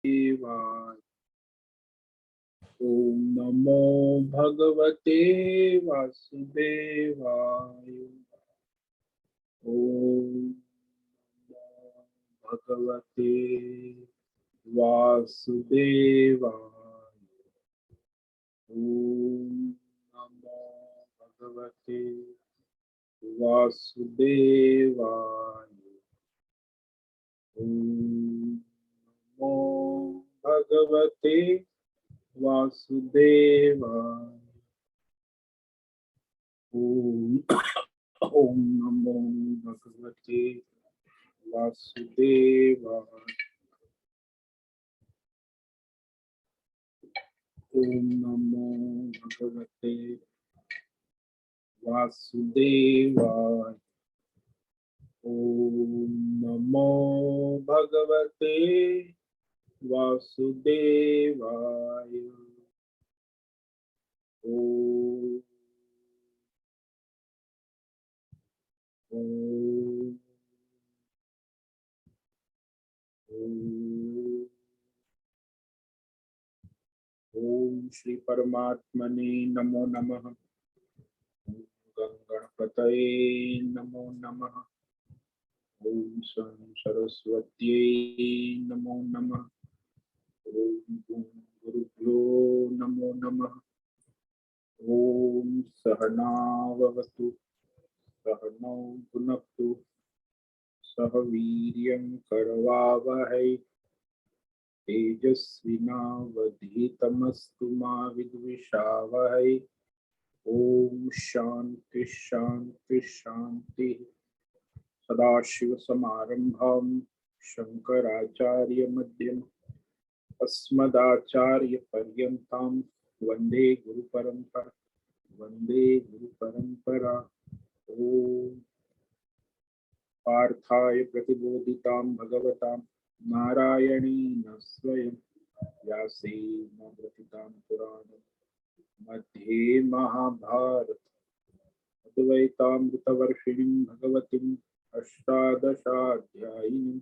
वासुदेवाय। ओम नमो भगवते वासुदेवाय। ओम नमो भगवते वासुदेवाय। ओम नमो भगवते वासुदेवाय। ओम नमो भगवते वासुदेवाय। ओम नमो भगवते वासुदेवाय। ओम नमो भगवते वासुदेवाय। ओम नमो भगवते वासुदेवाय। ओम ओम श्री परमात्मने नमो नमः। गणपतये नमो नमः। ओम सरस्वत्यै नमो नमः। ओम गुरुभ्यो नमो नमः। ओम सहनाववतु सहनौ भुनक्तु सह वीर्यं करवावहै तेजस्विनावधीतमस्तु मा विद्विषावहै। ओम शांति शांति शांति। सदाशिवसमारम्भां शंकराचार्यमध्यमाम् अस्मदाचार्यपर्यन्तां वन्दे गुरुपरम्परा। वन्दे गुरुपरम्परा। ओम पार्थाय प्रतिबोधितां भगवतां नारायणेन स्वयं व्यासेन ग्रथितां पुराणं मध्ये महाभारत अद्वैतामृतवर्षिणीं भगवतीम् अष्टादशाध्यायिनीं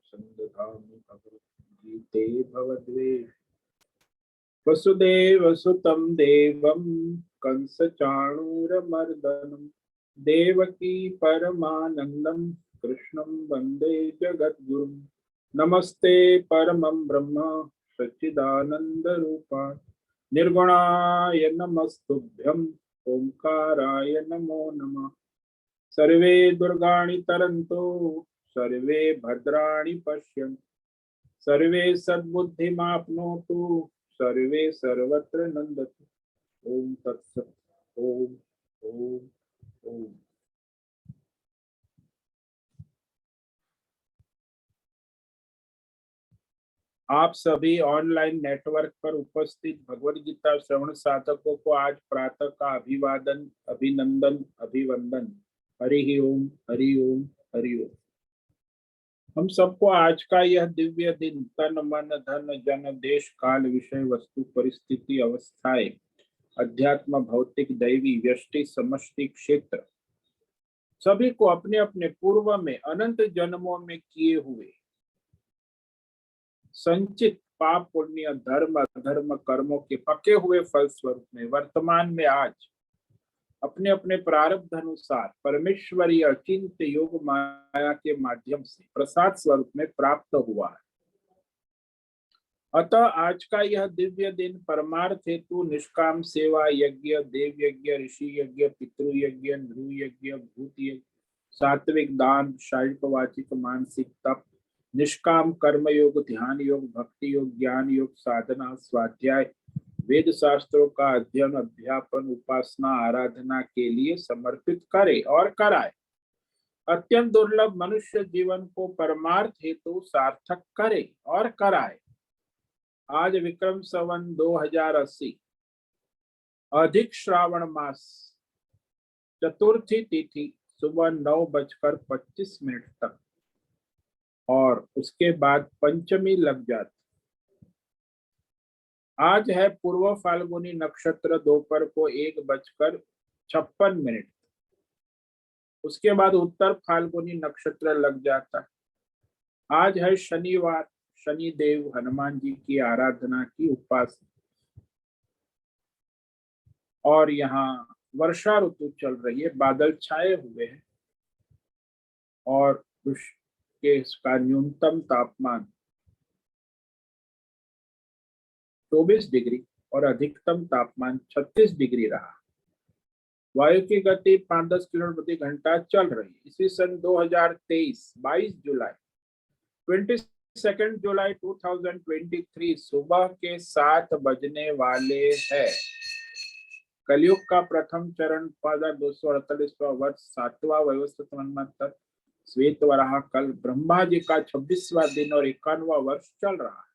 सन्दधामि भगवद्गीते भवद्वेष। वसुदेवसुतं देवं कंसचाणूरमर्दनं देवकी परमानन्दं कृष्णं वन्दे जगद्गुरुं। नमस्ते परमं ब्रह्म सच्चिदानन्दरूपाय निर्गुणाय नमस्तुभ्यं ओंकाराय नमो नमः। सर्वे दुर्गाणि तरन्तु सर्वे भद्राणि पश्यन्तु सर्वे सद्बुद्धिमाप्नोतु सर्वे सर्वत्र नंदतु। ओम तत्सत। ओम ओम ओम। आप सभी ऑनलाइन नेटवर्क पर उपस्थित भगवद गीता श्रवण साधकों को आज प्रातः का अभिवादन अभिनंदन अभिवंदन। हरि ओम हरि ओम हरि ओम। हम सबको आज का यह दिव्य दिन तन मन धन जन देश काल विषय वस्तु परिस्थिति अवस्थाएं अध्यात्म भौतिक दैवी व्यष्टि समष्टि क्षेत्र सभी को अपने अपने पूर्व में अनंत जन्मों में किए हुए संचित पाप पुण्य धर्म अधर्म कर्मों के पके हुए फल स्वरूप में वर्तमान में आज अपने अपने प्रारब्ध अनुसार परमेश्वरीय अचिंत्य योग माया के माध्यम से प्रसाद स्वरूप में प्राप्त हुआ है। अतः आज का यह दिव्य दिन परमार्थ हेतु निष्काम सेवा यज्ञ देव यज्ञ ऋषि यज्ञ पितृ यज्ञ नृ यज्ञ भूत यज्ञ सात्विक दान शारीरिक वाचिक मानसिक तप निष्काम कर्म योग ध्यान योग भक्ति योग ज्ञान योग साधना स्वाध्याय वेद शास्त्रों का अध्ययन अध्यापन उपासना आराधना के लिए समर्पित करे और कराए। अत्यंत दुर्लभ मनुष्य जीवन को परमार्थ हेतु सार्थक करे और कराए। आज विक्रम संवत 2080 अधिक श्रावण मास चतुर्थी तिथि सुबह 9:25 तक और उसके बाद पंचमी लग जाती। आज है पूर्व फाल्गुनी नक्षत्र दोपहर को 1:56 उसके बाद उत्तर फाल्गुनी नक्षत्र लग जाता है। आज है शनिवार शनि देव हनुमान जी की आराधना की, उपासना। और यहाँ वर्षा ऋतु चल रही है, बादल छाए हुए हैं और इसका न्यूनतम तापमान 24 डिग्री और अधिकतम तापमान 36 डिग्री रहा। वायु की गति 5-10 किलोमीटर प्रति घंटा चल रही है। इसी सन 2023 22 जुलाई 22 जुलाई 2023 सुबह के 7 बजने वाले हैं। कलयुग का प्रथम चरण 5248वां वर्ष 7वां वैवस्वत मनवंतर श्वेत वराह कल ब्रह्मा जी का 26वां दिन और 51वां वर्ष चल रहा है।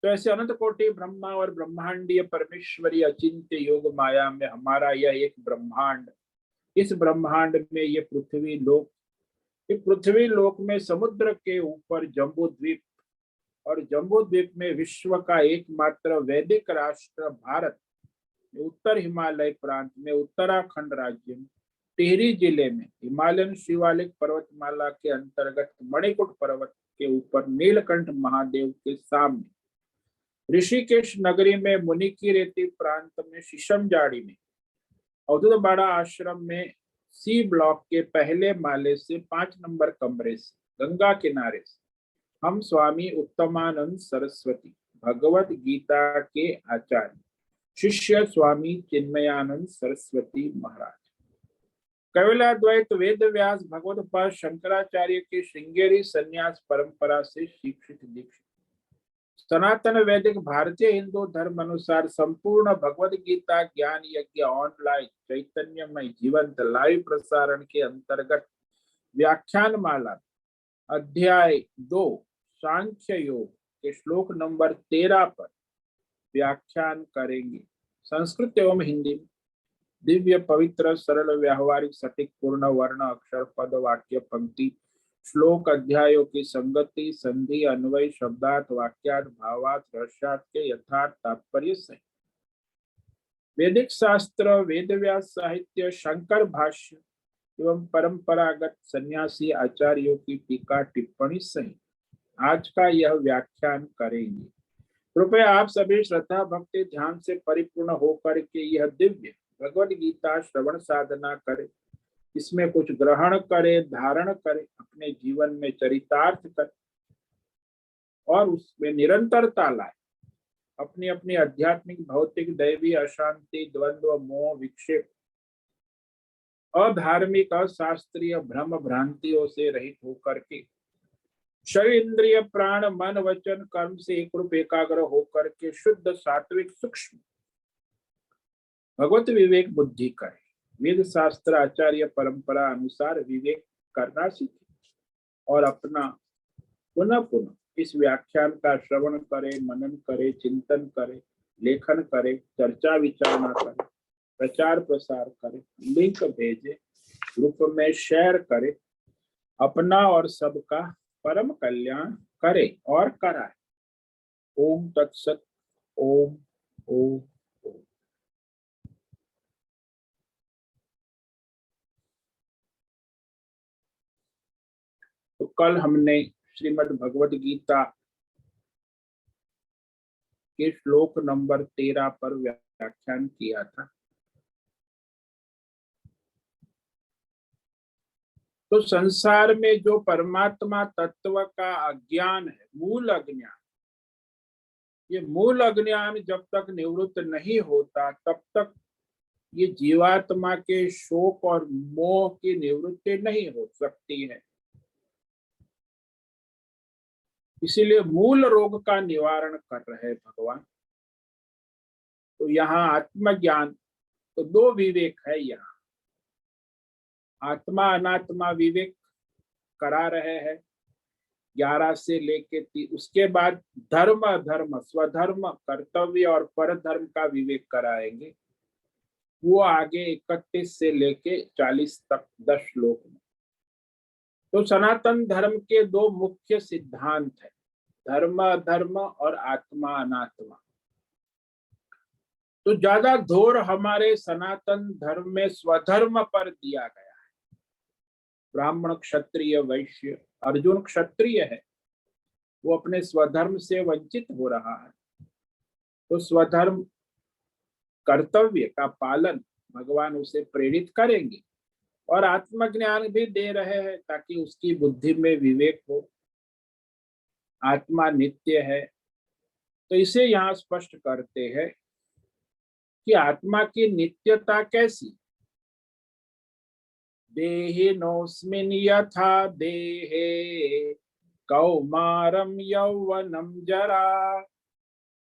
तो ऐसे अनंत कोटि ब्रह्मा और ब्रह्मांडीय परमेश्वरी अचिंत्य योग माया में हमारा यह एक ब्रह्मांड, इस ब्रह्मांड में ये पृथ्वी लोक में समुद्र के ऊपर जम्बू द्वीप, और जम्बू द्वीप में विश्व का एकमात्र वैदिक राष्ट्र भारत, उत्तर हिमालय प्रांत में उत्तराखंड राज्य में टिहरी जिले में हिमालयन शिवालिक पर्वतमाला के अंतर्गत मणिकूट पर्वत के ऊपर नीलकंठ महादेव के सामने ऋषिकेश नगरी में मुनि की रेती प्रांत में शीशम जाड़ी में अवधूत बाड़ा आश्रम में सी ब्लॉक के पहले माले से 5 नंबर कमरे से गंगा किनारे से हम स्वामी उत्तमानंद सरस्वती भगवत गीता के आचार्य शिष्य स्वामी चिन्मयानंद सरस्वती महाराज, कैवल्याद्वैत वेद व्यास भगवत पाद शंकराचार्य के श्रृंगेरी संन्यास परंपरा से शिक्षित दीक्षित, सनातन वैदिक भारतीय हिंदू धर्म अनुसार संपूर्ण भगवद गीता ज्ञान यज्ञ ऑनलाइन चैतन्यमय जीवंत लाइव प्रसारण के अंतर्गत व्याख्यान माला अध्याय 2 सांख्य योग के श्लोक नंबर 13 पर व्याख्यान करेंगे। संस्कृत एवं हिंदी में दिव्य पवित्र सरल व्यावहारिक सटीक पूर्ण वर्ण अक्षर पद वाक्य पंक्ति श्लोक अध्यायों की संगति संधि अन्वय शब्दार्थ वाक्यार्थ भावार्थ रहस्यार्थ के यथार्थ तात्पर्य सहित वैदिक शास्त्र वेद व्यास साहित्य शंकर भाष्य एवं परंपरागत सन्यासी आचार्यों की टीका टिप्पणी सहित आज का यह व्याख्यान करेंगे। कृपया आप सभी श्रद्धा भक्ति ध्यान से परिपूर्ण होकर के यह दिव्य भगवद गीता श्रवण साधना करें, इसमें कुछ ग्रहण करे, धारण करे, अपने जीवन में चरितार्थ करे और उसमें निरंतरता लाए। अपनी अपनी आध्यात्मिक भौतिक दैवी अशांति द्वंद्व मोह विक्षेप अधार्मिक अशास्त्रीय भ्रम भ्रांतियों से रहित होकर के शरीर इंद्रिय प्राण मन वचन कर्म से एक रूप एकाग्र होकर के शुद्ध सात्विक सूक्ष्म भगवत विवेक बुद्धि करे, वेद शास्त्र आचार्य परंपरा अनुसार विवेक करना सीखे और अपना पुनः पुनः इस व्याख्यान का श्रवण करे, मनन करे, चिंतन करे, लेखन करे, चर्चा विचारणा करे, प्रचार प्रसार करे, लिंक भेजे, ग्रुप में शेयर करे, अपना और सबका परम कल्याण करे और कराए। ओम तत्सत। ओम ओम ओम। तो कल हमने श्रीमद् भगवद गीता के श्लोक नंबर 13 पर व्याख्यान किया था। तो संसार में जो परमात्मा तत्व का अज्ञान है, मूल अज्ञान, ये मूल अज्ञान जब तक निवृत्त नहीं होता तब तक ये जीवात्मा के शोक और मोह की निवृत्ति नहीं हो सकती है। इसीलिए मूल रोग का निवारण कर रहे भगवान। तो यहाँ आत्मज्ञान, तो 2 विवेक है यहाँ, आत्मा अनात्मा विवेक करा रहे हैं 11 से लेके 30। उसके बाद धर्म अधर्म स्वधर्म कर्तव्य और परधर्म का विवेक कराएंगे, वो आगे 31 से लेके 40 तक 10 श्लोक में। तो सनातन धर्म के 2 मुख्य सिद्धांत है, धर्म अधर्म और आत्मा अनात्मा। तो ज्यादा जोर हमारे सनातन धर्म में स्वधर्म पर दिया गया है। ब्राह्मण क्षत्रिय वैश्य, अर्जुन क्षत्रिय है, वो अपने स्वधर्म से वंचित हो रहा है, तो स्वधर्म कर्तव्य का पालन भगवान उसे प्रेरित करेंगे और आत्मज्ञान भी दे रहे हैं ताकि उसकी बुद्धि में विवेक हो। आत्मा नित्य है, तो इसे यहाँ स्पष्ट करते हैं कि आत्मा की नित्यता कैसी। देहिनोऽस्मिन् यथा देहे कौमारं यौवनं जरा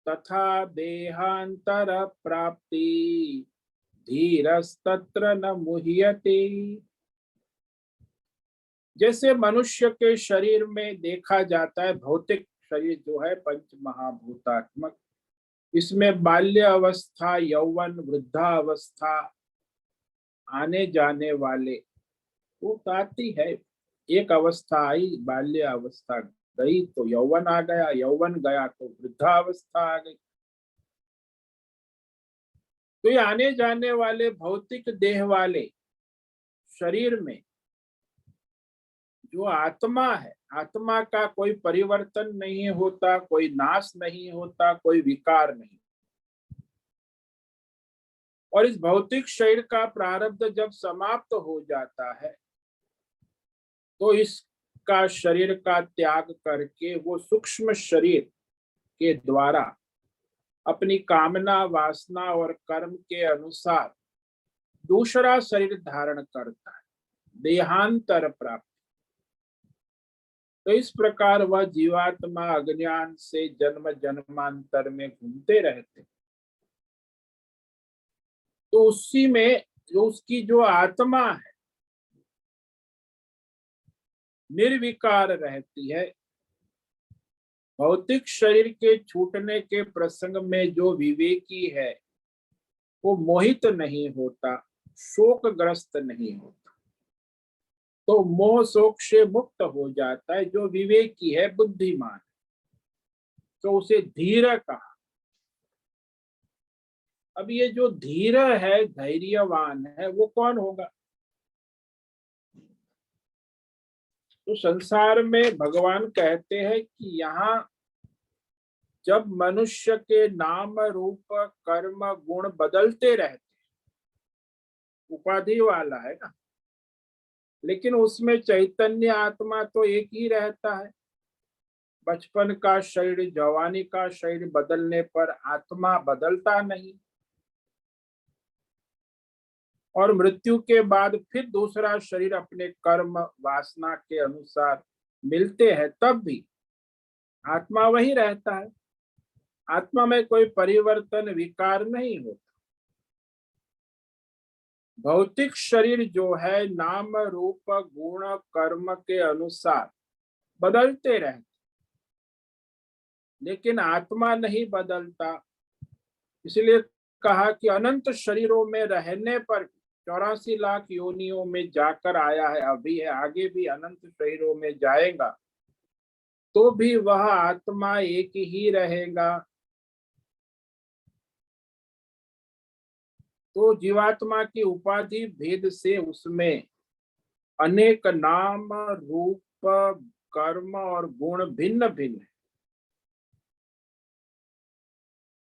तथा देहांतर प्राप्ति धीरस्तत्र न मुह्यते। जैसे मनुष्य के शरीर में देखा जाता है, भौतिक शरीर जो है पंच महाभूतात्मक, इसमें बाल्य अवस्था, यौवन, वृद्धावस्था आने जाने वाले वो आती है। एक अवस्था आई, बाल्य अवस्था गई तो यौवन आ गया, यौवन गया तो वृद्धावस्था आ गई। तो ये आने जाने वाले भौतिक देह वाले शरीर में जो आत्मा है, आत्मा का कोई परिवर्तन नहीं होता, कोई नाश नहीं होता, कोई विकार नहीं। और इस भौतिक शरीर का प्रारब्ध जब समाप्त हो जाता है तो इसका शरीर का त्याग करके वो सूक्ष्म शरीर के द्वारा अपनी कामना, वासना और कर्म के अनुसार दूसरा शरीर धारण करता है, देहांतर प्राप्त। तो इस प्रकार वह जीवात्मा अज्ञान से जन्म जन्मांतर में घूमते रहते। तो उसी में जो उसकी जो आत्मा है निर्विकार रहती है। भौतिक शरीर के छूटने के प्रसंग में जो विवेकी है वो मोहित नहीं होता, शोकग्रस्त नहीं होता, तो मोह शोक से मुक्त हो जाता है। जो विवेकी है, बुद्धिमान, तो उसे धीर कहा। अब ये जो धीर है, धैर्यवान है, वो कौन होगा? तो संसार में भगवान कहते हैं कि यहाँ जब मनुष्य के नाम रूप कर्म गुण बदलते रहते, उपाधि वाला है ना, लेकिन उसमें चैतन्य आत्मा तो एक ही रहता है। बचपन का शरीर, जवानी का शरीर बदलने पर आत्मा बदलता नहीं, और मृत्यु के बाद फिर दूसरा शरीर अपने कर्म वासना के अनुसार मिलते हैं, तब भी आत्मा वही रहता है। आत्मा में कोई परिवर्तन, विकार नहीं होता। भौतिक शरीर जो है नाम रूप गुण कर्म के अनुसार बदलते रहते, लेकिन आत्मा नहीं बदलता। इसलिए कहा कि अनंत शरीरों में रहने पर 84 लाख योनियों में जाकर आया है, अभी है, आगे भी अनंत शरीरों में जाएगा, तो भी वह आत्मा एक ही रहेगा। तो जीवात्मा की उपाधि भेद से उसमें अनेक नाम रूप कर्म और गुण भिन्न भिन्न है,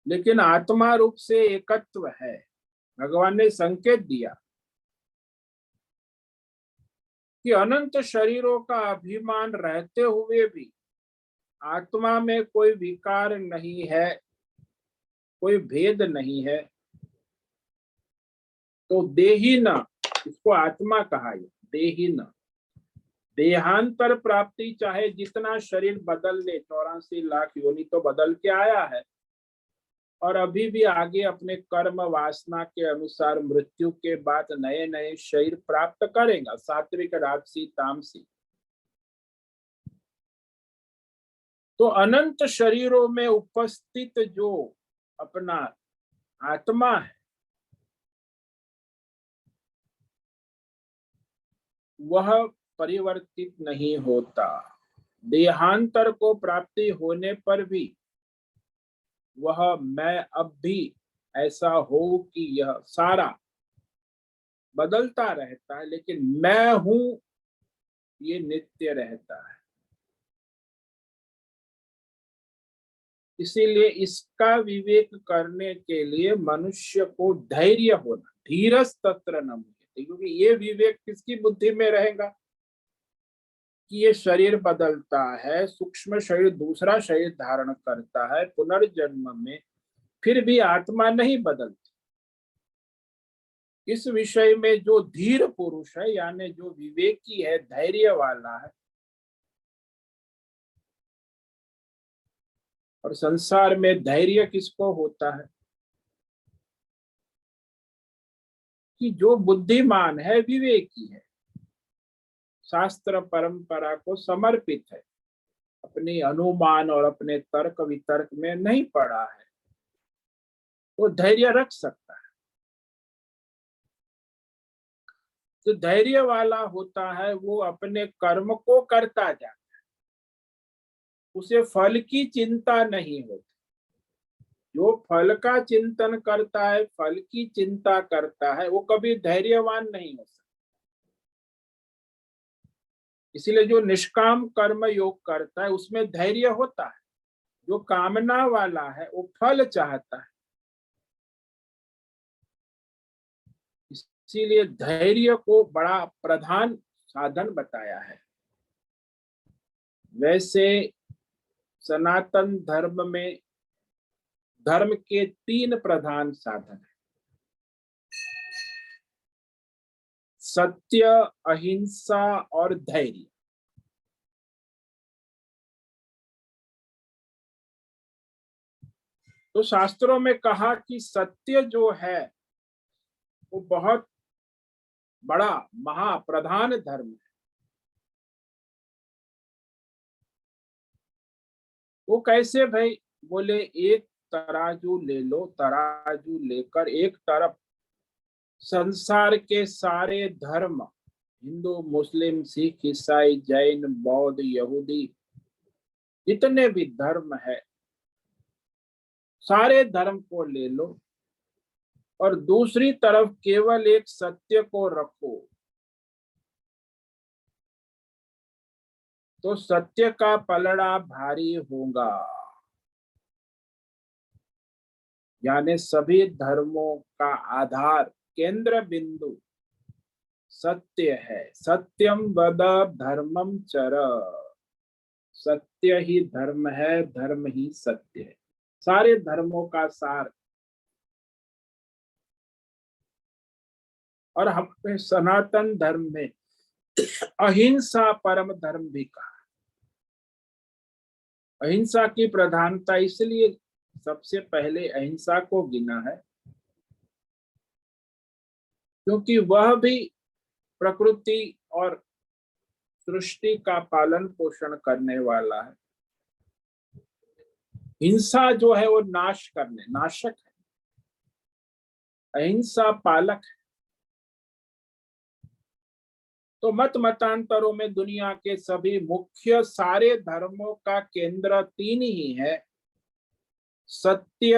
लेकिन आत्मा रूप से एकत्व है। भगवान ने संकेत दिया कि अनंत शरीरों का अभिमान रहते हुए भी आत्मा में कोई विकार नहीं है, कोई भेद नहीं है। तो देही न, इसको आत्मा कहा, देही न। देहांतर प्राप्ति, चाहे जितना शरीर बदल ले, 84 लाख योनि तो बदल के आया है, और अभी भी आगे अपने कर्म वासना के अनुसार मृत्यु के बाद नए नए शरीर प्राप्त करेगा, सात्विक राजसी तामसी। तो अनंत शरीरों में उपस्थित जो अपना आत्मा है, वह परिवर्तित नहीं होता। देहांतर को प्राप्ति होने पर भी वह मैं अब भी ऐसा हो कि यह सारा बदलता रहता है, लेकिन मैं हूं ये नित्य रहता है। इसीलिए इसका विवेक करने के लिए मनुष्य को धैर्य होना, धीरज तत्र न मुह्यते, क्योंकि ये विवेक किसकी बुद्धि में रहेगा कि ये शरीर बदलता है, सूक्ष्म शरीर दूसरा शरीर धारण करता है, पुनर्जन्म में फिर भी आत्मा नहीं बदलती। इस विषय में जो धीर पुरुष है, यानी जो विवेकी है, धैर्य वाला है, और संसार में धैर्य किसको होता है कि जो बुद्धिमान है, विवेकी है, शास्त्र परंपरा को समर्पित है, अपनी अनुमान और अपने तर्क वितर्क में नहीं पड़ा है, वो धैर्य रख सकता है। जो धैर्य वाला होता है वो अपने कर्म को करता जाता है, उसे फल की चिंता नहीं होती। जो फल का चिंतन करता है, फल की चिंता करता है, वो कभी धैर्यवान नहीं हो सकता। इसलिए जो निष्काम कर्म योग करता है उसमें धैर्य होता है। जो कामना वाला है वो फल चाहता है, इसीलिए धैर्य को बड़ा प्रधान साधन बताया है। वैसे सनातन धर्म में धर्म के 3 प्रधान साधन है: सत्य, अहिंसा और धैर्य। तो शास्त्रों में कहा कि सत्य जो है वो बहुत बड़ा महाप्रधान धर्म है। वो कैसे भाई? बोले एक तराजू ले लो, तराजू लेकर एक तरफ संसार के सारे धर्म, हिंदू, मुस्लिम, सिख, ईसाई, जैन, बौद्ध, यहूदी, जितने भी धर्म है, सारे धर्म को ले लो और दूसरी तरफ केवल एक सत्य को रखो, तो सत्य का पलड़ा भारी होगा। यानी सभी धर्मों का आधार, केंद्र बिंदु सत्य है। सत्यम वद धर्मम चर, सत्य ही धर्म है, धर्म ही सत्य है, सारे धर्मों का सार। और हम सनातन धर्म में अहिंसा परम धर्म भी कहा। अहिंसा की प्रधानता इसलिए सबसे पहले अहिंसा को गिना है क्योंकि वह भी प्रकृति और सृष्टि का पालन पोषण करने वाला है। हिंसा जो है वो नाश करने, नाशक है, अहिंसा पालक है। तो मत मतांतरों में दुनिया के सभी मुख्य सारे धर्मों का केंद्र 3 ही है: सत्य,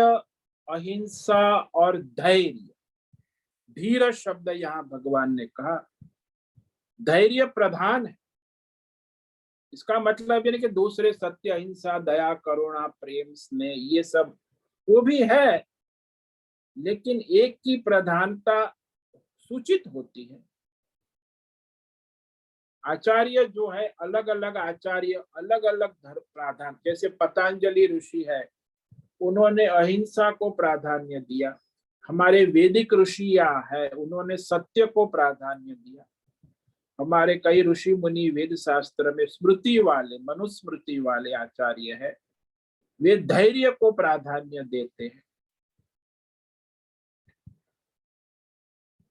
अहिंसा और धैर्य। धीर शब्द यहाँ भगवान ने कहा, धैर्य प्रधान है। इसका मतलब ये नहीं कि दूसरे सत्य, अहिंसा, दया, करुणा, प्रेम, स्नेह ये सब वो भी है, लेकिन एक की प्रधानता सूचित होती है। आचार्य जो है, अलग अलग आचार्य अलग अलग धर्म प्राधान्य, जैसे पतंजलि ऋषि है, उन्होंने अहिंसा को प्राधान्य दिया। हमारे वैदिक ऋषियां है, उन्होंने सत्य को प्राधान्य दिया। हमारे कई ऋषि मुनि वेद शास्त्र में स्मृति वाले, मनुस्मृति वाले आचार्य है, वे धैर्य को प्राधान्य देते हैं।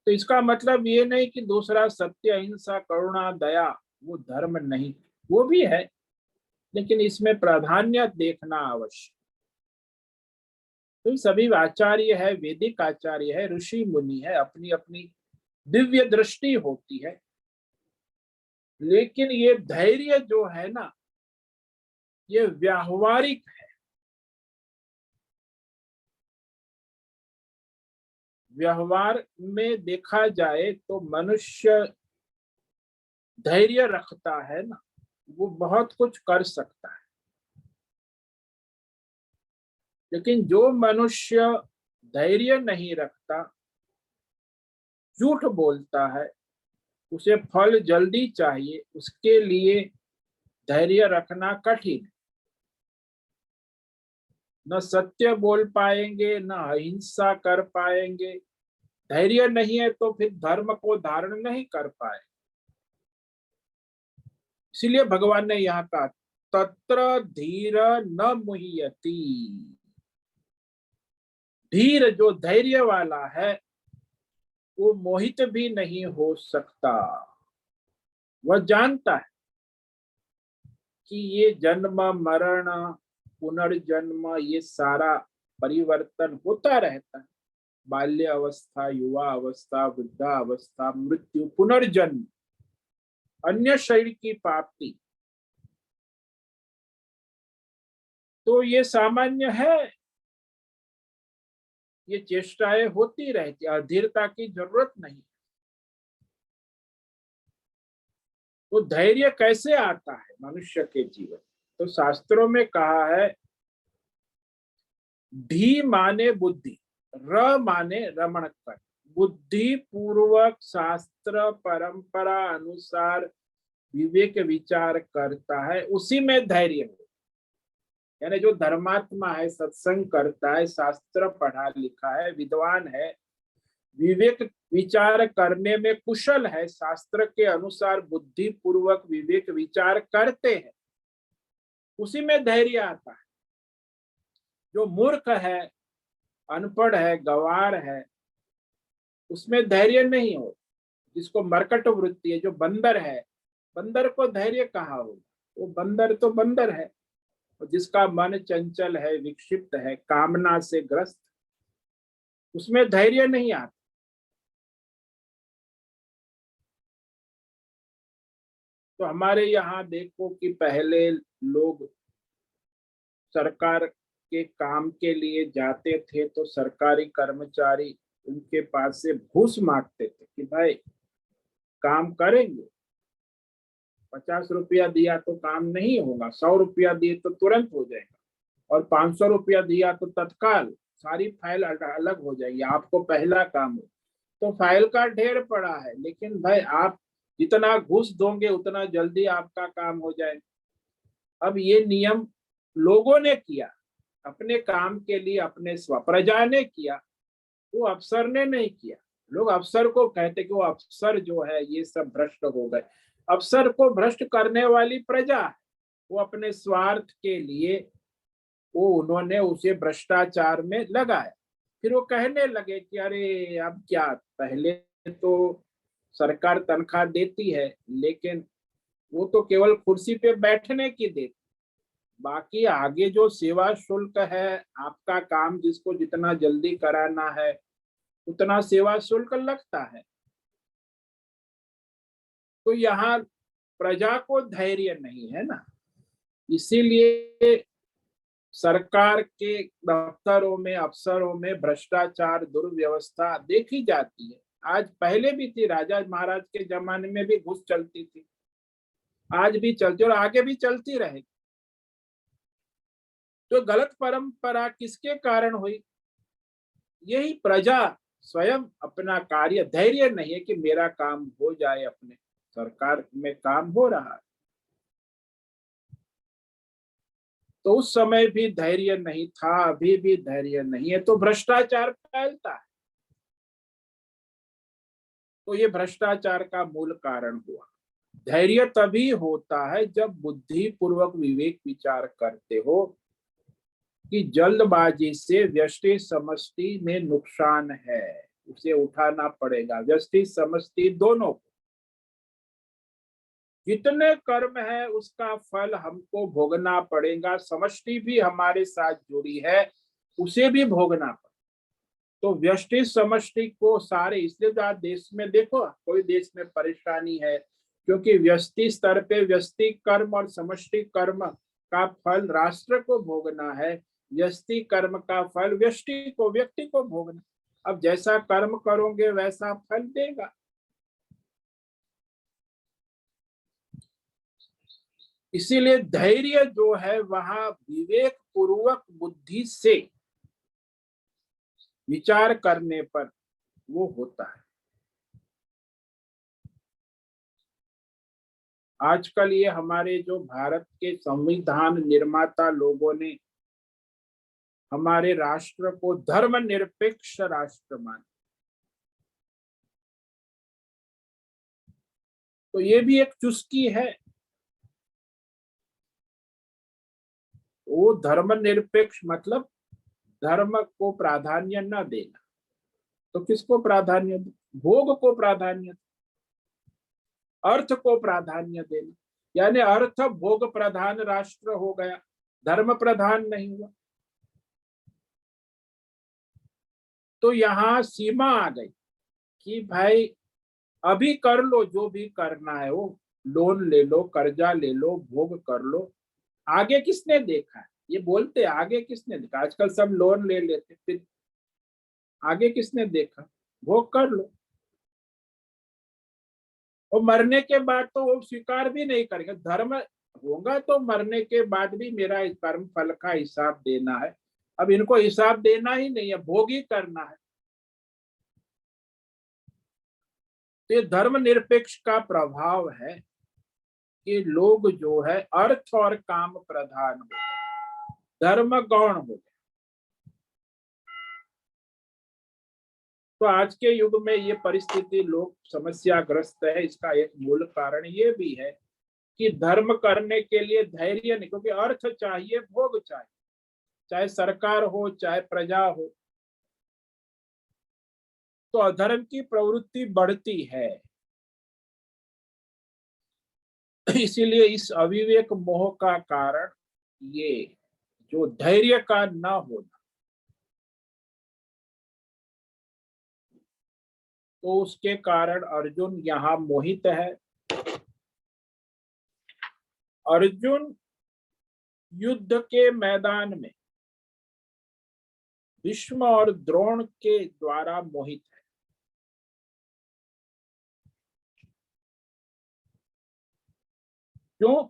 तो इसका मतलब ये नहीं कि दूसरा सत्य, अहिंसा, करुणा, दया वो धर्म नहीं, वो भी है, लेकिन इसमें प्राधान्य देखना आवश्यक। तो सभी आचार्य है, वैदिक आचार्य है, ऋषि मुनि है, अपनी अपनी दिव्य दृष्टि होती है, लेकिन ये धैर्य जो है ना, ये व्यावहारिक है। व्यवहार में देखा जाए तो मनुष्य धैर्य रखता है ना, वो बहुत कुछ कर सकता है। लेकिन जो मनुष्य धैर्य नहीं रखता, झूठ बोलता है, उसे फल जल्दी चाहिए, उसके लिए धैर्य रखना कठिन। न सत्य बोल पाएंगे, न अहिंसा कर पाएंगे। धैर्य नहीं है तो फिर धर्म को धारण नहीं कर पाए। इसलिए भगवान ने यहाँ कहा, तत्र धीर न मुह्यति। धीर, जो धैर्य वाला है, वो मोहित भी नहीं हो सकता। वह जानता है कि ये जन्म मरण पुनर्जन्म, ये सारा परिवर्तन होता रहता है। बाल्य अवस्था, युवा अवस्था, वृद्धा अवस्था, मृत्यु, पुनर्जन्म, अन्य शरीर की प्राप्ति, तो ये सामान्य है। ये चेष्टाएं होती रहती, अधीरता की जरूरत नहीं। तो धैर्य कैसे आता है मनुष्य के जीवन? तो शास्त्रों में कहा है, धी माने बुद्धि, र माने रमण कर, बुद्धि पूर्वक शास्त्र परंपरा अनुसार विवेक विचार करता है, उसी में धैर्य हो। यानी जो धर्मात्मा है, सत्संग करता है, शास्त्र पढ़ा लिखा है, विद्वान है, विवेक विचार करने में कुशल है, शास्त्र के अनुसार बुद्धि पूर्वक विवेक विचार करते हैं, उसी में धैर्य आता है। जो मूर्ख है, अनपढ़ है, गंवार है, उसमें धैर्य नहीं हो। जिसको मरकट वृत्ति है, जो बंदर है, बंदर को धैर्य कहाँ होगा? वो बंदर तो बंदर है। और जिसका मन चंचल है, विक्षिप्त है, कामना से ग्रस्त, उसमें धैर्य नहीं आता। तो हमारे यहाँ देखो कि पहले लोग सरकार के काम के लिए जाते थे तो सरकारी कर्मचारी उनके पास से घूस मांगते थे कि भाई काम करेंगे, 50 रुपया दिया तो काम नहीं होगा, 100 रुपया दिए तो तुरंत हो जाएगा, और 500 रुपया दिया तो तत्काल सारी फाइल अलग हो जाएगी, आपको पहला काम हो। तो फाइल का ढेर पड़ा है, लेकिन भाई आप जितना घूस दोगे उतना जल्दी आपका काम हो जाएगा। अब ये नियम लोगों ने किया, अपने काम के लिए, अपने प्रजा ने किया, वो अफसर ने नहीं किया। लोग अफसर को कहते कि वो अफसर जो है ये सब भ्रष्ट हो गए। अफसर को भ्रष्ट करने वाली प्रजा है। वो अपने स्वार्थ के लिए वो उन्होंने उसे भ्रष्टाचार में लगाया। फिर वो कहने लगे कि अरे अब क्या, पहले तो सरकार तनख्वाह देती है, लेकिन वो तो केवल कुर्सी पे बैठने की देती, बाकी आगे जो सेवा शुल्क है, आपका काम जिसको जितना जल्दी कराना है उतना सेवा शुल्क लगता है। तो यहाँ प्रजा को धैर्य नहीं है ना, इसीलिए सरकार के दफ्तरों में, अफसरों में भ्रष्टाचार, दुर्व्यवस्था देखी जाती है। आज पहले भी थी, राजा महाराज के जमाने में भी घूस चलती थी, आज भी चलती और आगे भी चलती रहेगी। तो गलत परंपरा किसके कारण हुई? यही प्रजा स्वयं अपना कार्य, धैर्य नहीं है कि मेरा काम हो जाए, अपने सरकार में काम हो रहा है। तो उस समय भी धैर्य नहीं था, अभी भी धैर्य नहीं है, तो भ्रष्टाचार फैलता है। तो ये भ्रष्टाचार का मूल कारण हुआ। धैर्य तभी होता है जब बुद्धि पूर्वक विवेक विचार करते हो कि जल्दबाजी से व्यष्टि समष्टि में नुकसान है, उसे उठाना पड़ेगा, व्यष्टि समष्टि दोनों को। जितने कर्म है उसका फल हमको भोगना पड़ेगा, समष्टि भी हमारे साथ जुड़ी है, उसे भी भोगना पड़ेगा। तो व्यष्टि समष्टि को सारे, इसलिए तो आज देश में देखो कोई देश में परेशानी है, क्योंकि व्यष्टि स्तर पे व्यष्टि कर्म और समष्टि कर्म का फल राष्ट्र को भोगना है, व्यष्टि कर्म का फल व्यष्टि को, व्यक्ति को भोगना। अब जैसा कर्म करोगे वैसा फल देगा। इसीलिए धैर्य जो है वहां विवेक पूर्वक बुद्धि से विचार करने पर वो होता है। आजकल ये हमारे जो भारत के संविधान निर्माता लोगों ने हमारे राष्ट्र को धर्मनिरपेक्ष राष्ट्र माना, तो ये भी एक चुस्की है। वो धर्मनिरपेक्ष मतलब धर्म को प्राधान्य न देना, तो किसको प्राधान्य दे? भोग को प्राधान्य, अर्थ को प्राधान्य देना, यानी अर्थ भोग प्रधान राष्ट्र हो गया, धर्म प्रधान नहीं हुआ। तो यहाँ सीमा आ गई कि भाई अभी कर लो जो भी करना है, वो लोन ले लो, कर्जा ले लो, भोग कर लो। आगे किसने देखा है? ये बोलते आगे किसने देखा? आजकल सब लोन ले लेते, फिर आगे किसने देखा? भोग कर लो। और मरने के बाद तो वो स्वीकार भी नहीं करेंगे। धर्म होगा तो मरने के बाद भी मेरा इस कर्म फल का हिसाब देना है। अब इनको हिसाब देना ही नहीं है, भोग ही करना है। तो ये धर्मनिरपेक्ष का प्रभाव है कि लोग जो है अर्थ और काम प्रधान हो गए, धर्म गौण हो गए। तो आज के युग में ये परिस्थिति लोग समस्याग्रस्त है। इसका एक मूल कारण ये भी है कि धर्म करने के लिए धैर्य नहीं, क्योंकि अर्थ चाहिए, भोग चाहिए, चाहे सरकार हो चाहे प्रजा हो, तो अधर्म की प्रवृत्ति बढ़ती है। इसीलिए इस अविवेक मोह का कारण ये जो धैर्य का न होना, तो उसके कारण अर्जुन यहाँ मोहित है। अर्जुन युद्ध के मैदान में भीष्म और द्रोण के द्वारा मोहित है। क्यों?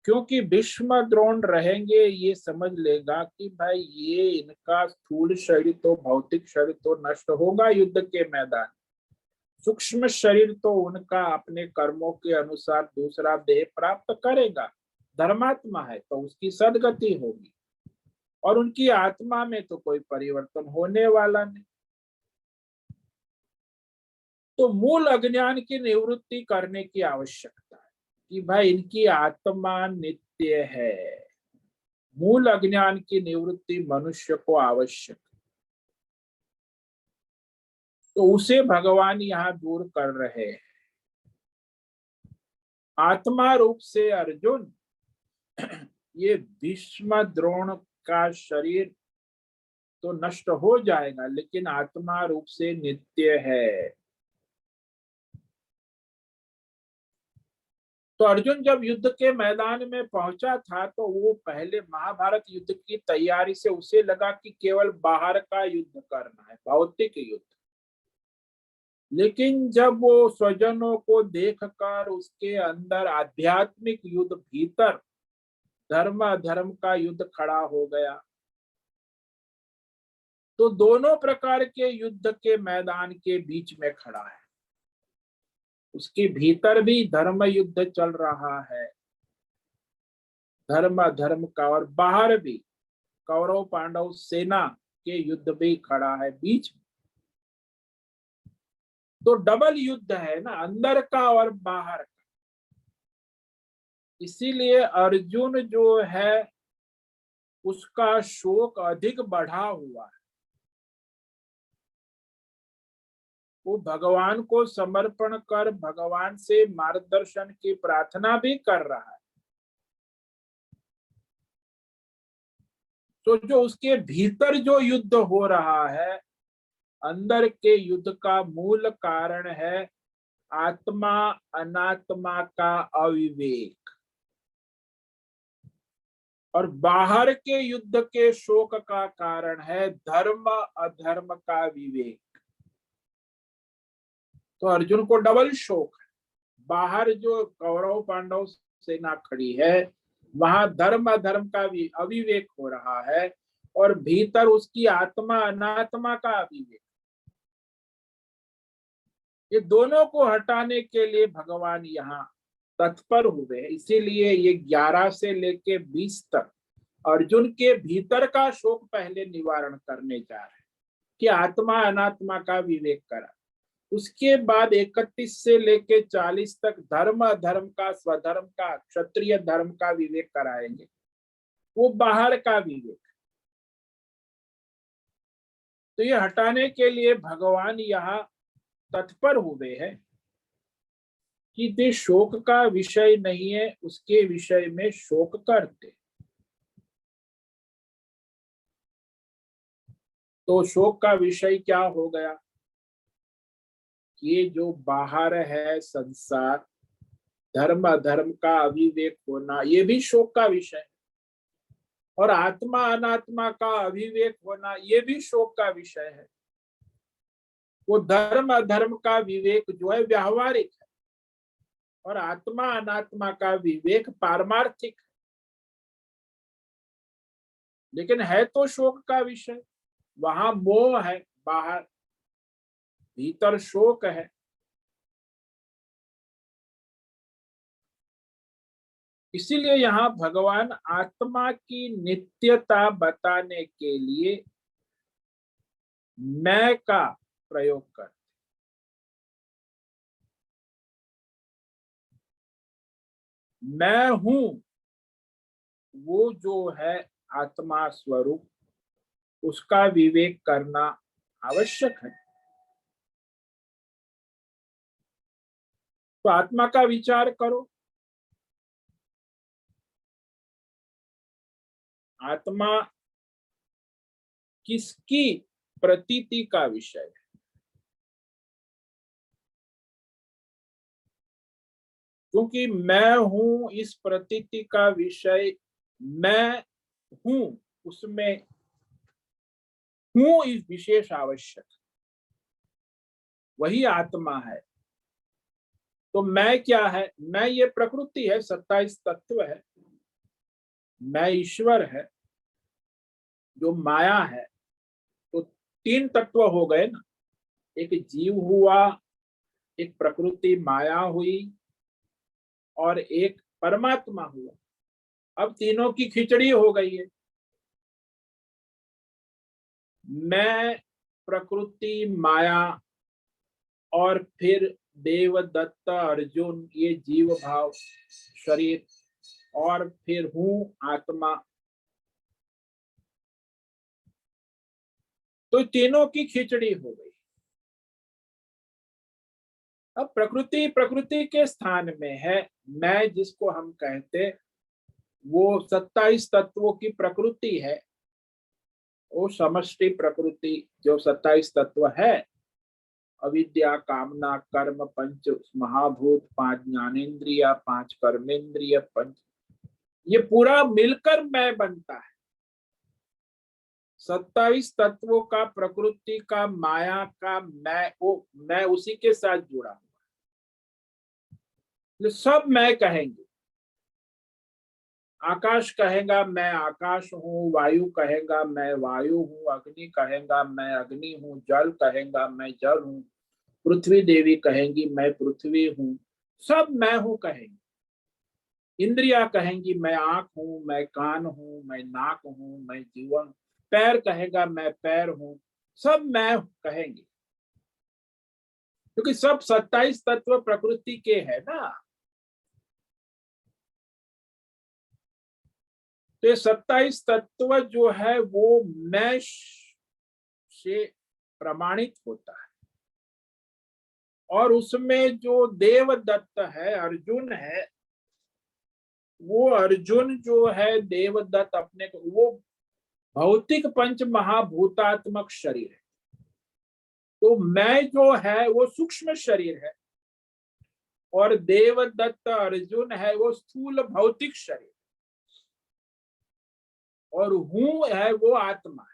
क्योंकि भीष्म द्रोण रहेंगे, ये समझ लेगा कि भाई ये इनका स्थूल शरीर तो, भौतिक शरीर तो नष्ट होगा युद्ध के मैदान, सूक्ष्म शरीर तो उनका अपने कर्मों के अनुसार दूसरा देह प्राप्त करेगा। धर्मात्मा है तो उसकी सदगति होगी, और उनकी आत्मा में तो कोई परिवर्तन होने वाला नहीं। तो मूल अज्ञान की निवृत्ति करने की आवश्यकता है कि भाई इनकी आत्मा नित्य है। मूल अज्ञान की निवृत्ति मनुष्य को आवश्यक, तो उसे भगवान यहाँ दूर कर रहे हैं। आत्मा रूप से अर्जुन ये भीष्म द्रोण का शरीर तो नष्ट हो जाएगा, लेकिन आत्मा रूप से नित्य है। तो अर्जुन जब युद्ध के मैदान में पहुंचा था, तो वो पहले महाभारत युद्ध की तैयारी से उसे लगा कि केवल बाहर का युद्ध करना है, भौतिक युद्ध। लेकिन जब वो स्वजनों को देखकर उसके अंदर आध्यात्मिक युद्ध, भीतर धर्म अधर्म का युद्ध खड़ा हो गया, तो दोनों प्रकार के युद्ध के मैदान के बीच में खड़ा है। उसके भीतर भी धर्म युद्ध चल रहा है, धर्म अधर्म का, और बाहर भी कौरव पांडव सेना के युद्ध भी खड़ा है बीच में। तो डबल युद्ध है ना, अंदर का और बाहर का। इसीलिए अर्जुन जो है उसका शोक अधिक बढ़ा हुआ है। वो भगवान को समर्पण कर भगवान से मार्गदर्शन की प्रार्थना भी कर रहा है। तो जो उसके भीतर जो युद्ध हो रहा है, अंदर के युद्ध का मूल कारण है आत्मा अनात्मा का अविवेक, और बाहर के युद्ध के शोक का कारण है धर्म अधर्म का विवेक। तो अर्जुन को डबल शोक है। बाहर जो कौरव पांडव सेना खड़ी है, वहां धर्म अधर्म का भी अविवेक हो रहा है, और भीतर उसकी आत्मा अनात्मा का अविवेक, ये दोनों को हटाने के लिए भगवान यहाँ तत्पर हुए। इसीलिए ये 11 से लेके 20 तक अर्जुन के भीतर का शोक पहले निवारण करने जा रहे हैं कि आत्मा अनात्मा का विवेक करा। उसके बाद 31 से लेके 40 तक धर्म अधर्म का, स्वधर्म का, क्षत्रिय धर्म का विवेक कराएंगे, वो बाहर का विवेक। तो ये हटाने के लिए भगवान यहाँ तत्पर हुए हैं कि ये शोक का विषय नहीं है, उसके विषय में शोक करते। तो शोक का विषय क्या हो गया? ये जो बाहर है संसार, धर्म अधर्म का अविवेक होना, ये भी शोक का विषय है। और आत्मा अनात्मा का अविवेक होना, ये भी शोक का विषय है। वो धर्म अधर्म का विवेक जो है व्यावहारिक है, और आत्मा अनात्मा का विवेक पारमार्थिक है, लेकिन है तो शोक का विषय। वहां मोह है, बाहर, भीतर शोक है। इसीलिए यहाँ भगवान आत्मा की नित्यता बताने के लिए मैं का प्रयोग करते। मैं हूं वो जो है आत्मा स्वरूप, उसका विवेक करना आवश्यक है। तो आत्मा का विचार करो। आत्मा किसकी प्रतीति का विषय है? क्योंकि मैं हूं इस प्रतीति का विषय, मैं हूं उसमें हूं इस विशेष आवश्यक, वही आत्मा है। तो मैं क्या है? मैं ये प्रकृति है, 27 तत्व है। मैं ईश्वर है, जो माया है। तो 3 तत्व हो गए ना, एक जीव हुआ, एक प्रकृति माया हुई, और एक परमात्मा हुआ। अब तीनों की खिचड़ी हो गई है। मैं, प्रकृति, माया, और फिर देवदत्त, अर्जुन, ये जीव भाव शरीर, और फिर हूं आत्मा। तो तीनों की खिचड़ी हो गई। अब प्रकृति प्रकृति के स्थान में है। मैं जिसको हम कहते, वो 27 तत्वों की प्रकृति है। वो समष्टि प्रकृति जो 27 तत्व है, अविद्या, कामना, कर्म, पंच महाभूत, 5 ज्ञानेन्द्रिय, 5 कर्मेंद्रिय, पंच, ये पूरा मिलकर मैं बनता है। 27 तत्वों का, प्रकृति का, माया का मैं, वो मैं उसी के साथ जुड़ा हूं। तो सब मैं कहेंगे। आकाश कहेगा मैं आकाश हूँ, वायु कहेगा मैं वायु हूँ, अग्नि कहेगा मैं अग्नि हूँ, जल कहेगा मैं जल हूँ, पृथ्वी देवी कहेंगी मैं पृथ्वी हूँ। सब मैं हूँ कहेंगे। इंद्रिया कहेंगी मैं आंख हूँ, मैं कान हूँ, मैं नाक हूँ, मैं जीवन। पैर कहेगा मैं पैर हूँ। सब मैं कहेंगे, क्योंकि सब 27 तत्व प्रकृति के है ना। तो ये 27 तत्व जो है वो मैं से प्रमाणित होता है। और उसमें जो देवदत्त है, अर्जुन है, वो अर्जुन जो है देवदत्त, अपने को वो भौतिक पंच महाभूतात्मक शरीर है। तो मैं जो है वो सूक्ष्म शरीर है, और देवदत्त अर्जुन है वो स्थूल भौतिक शरीर, और हूं है वो आत्मा है।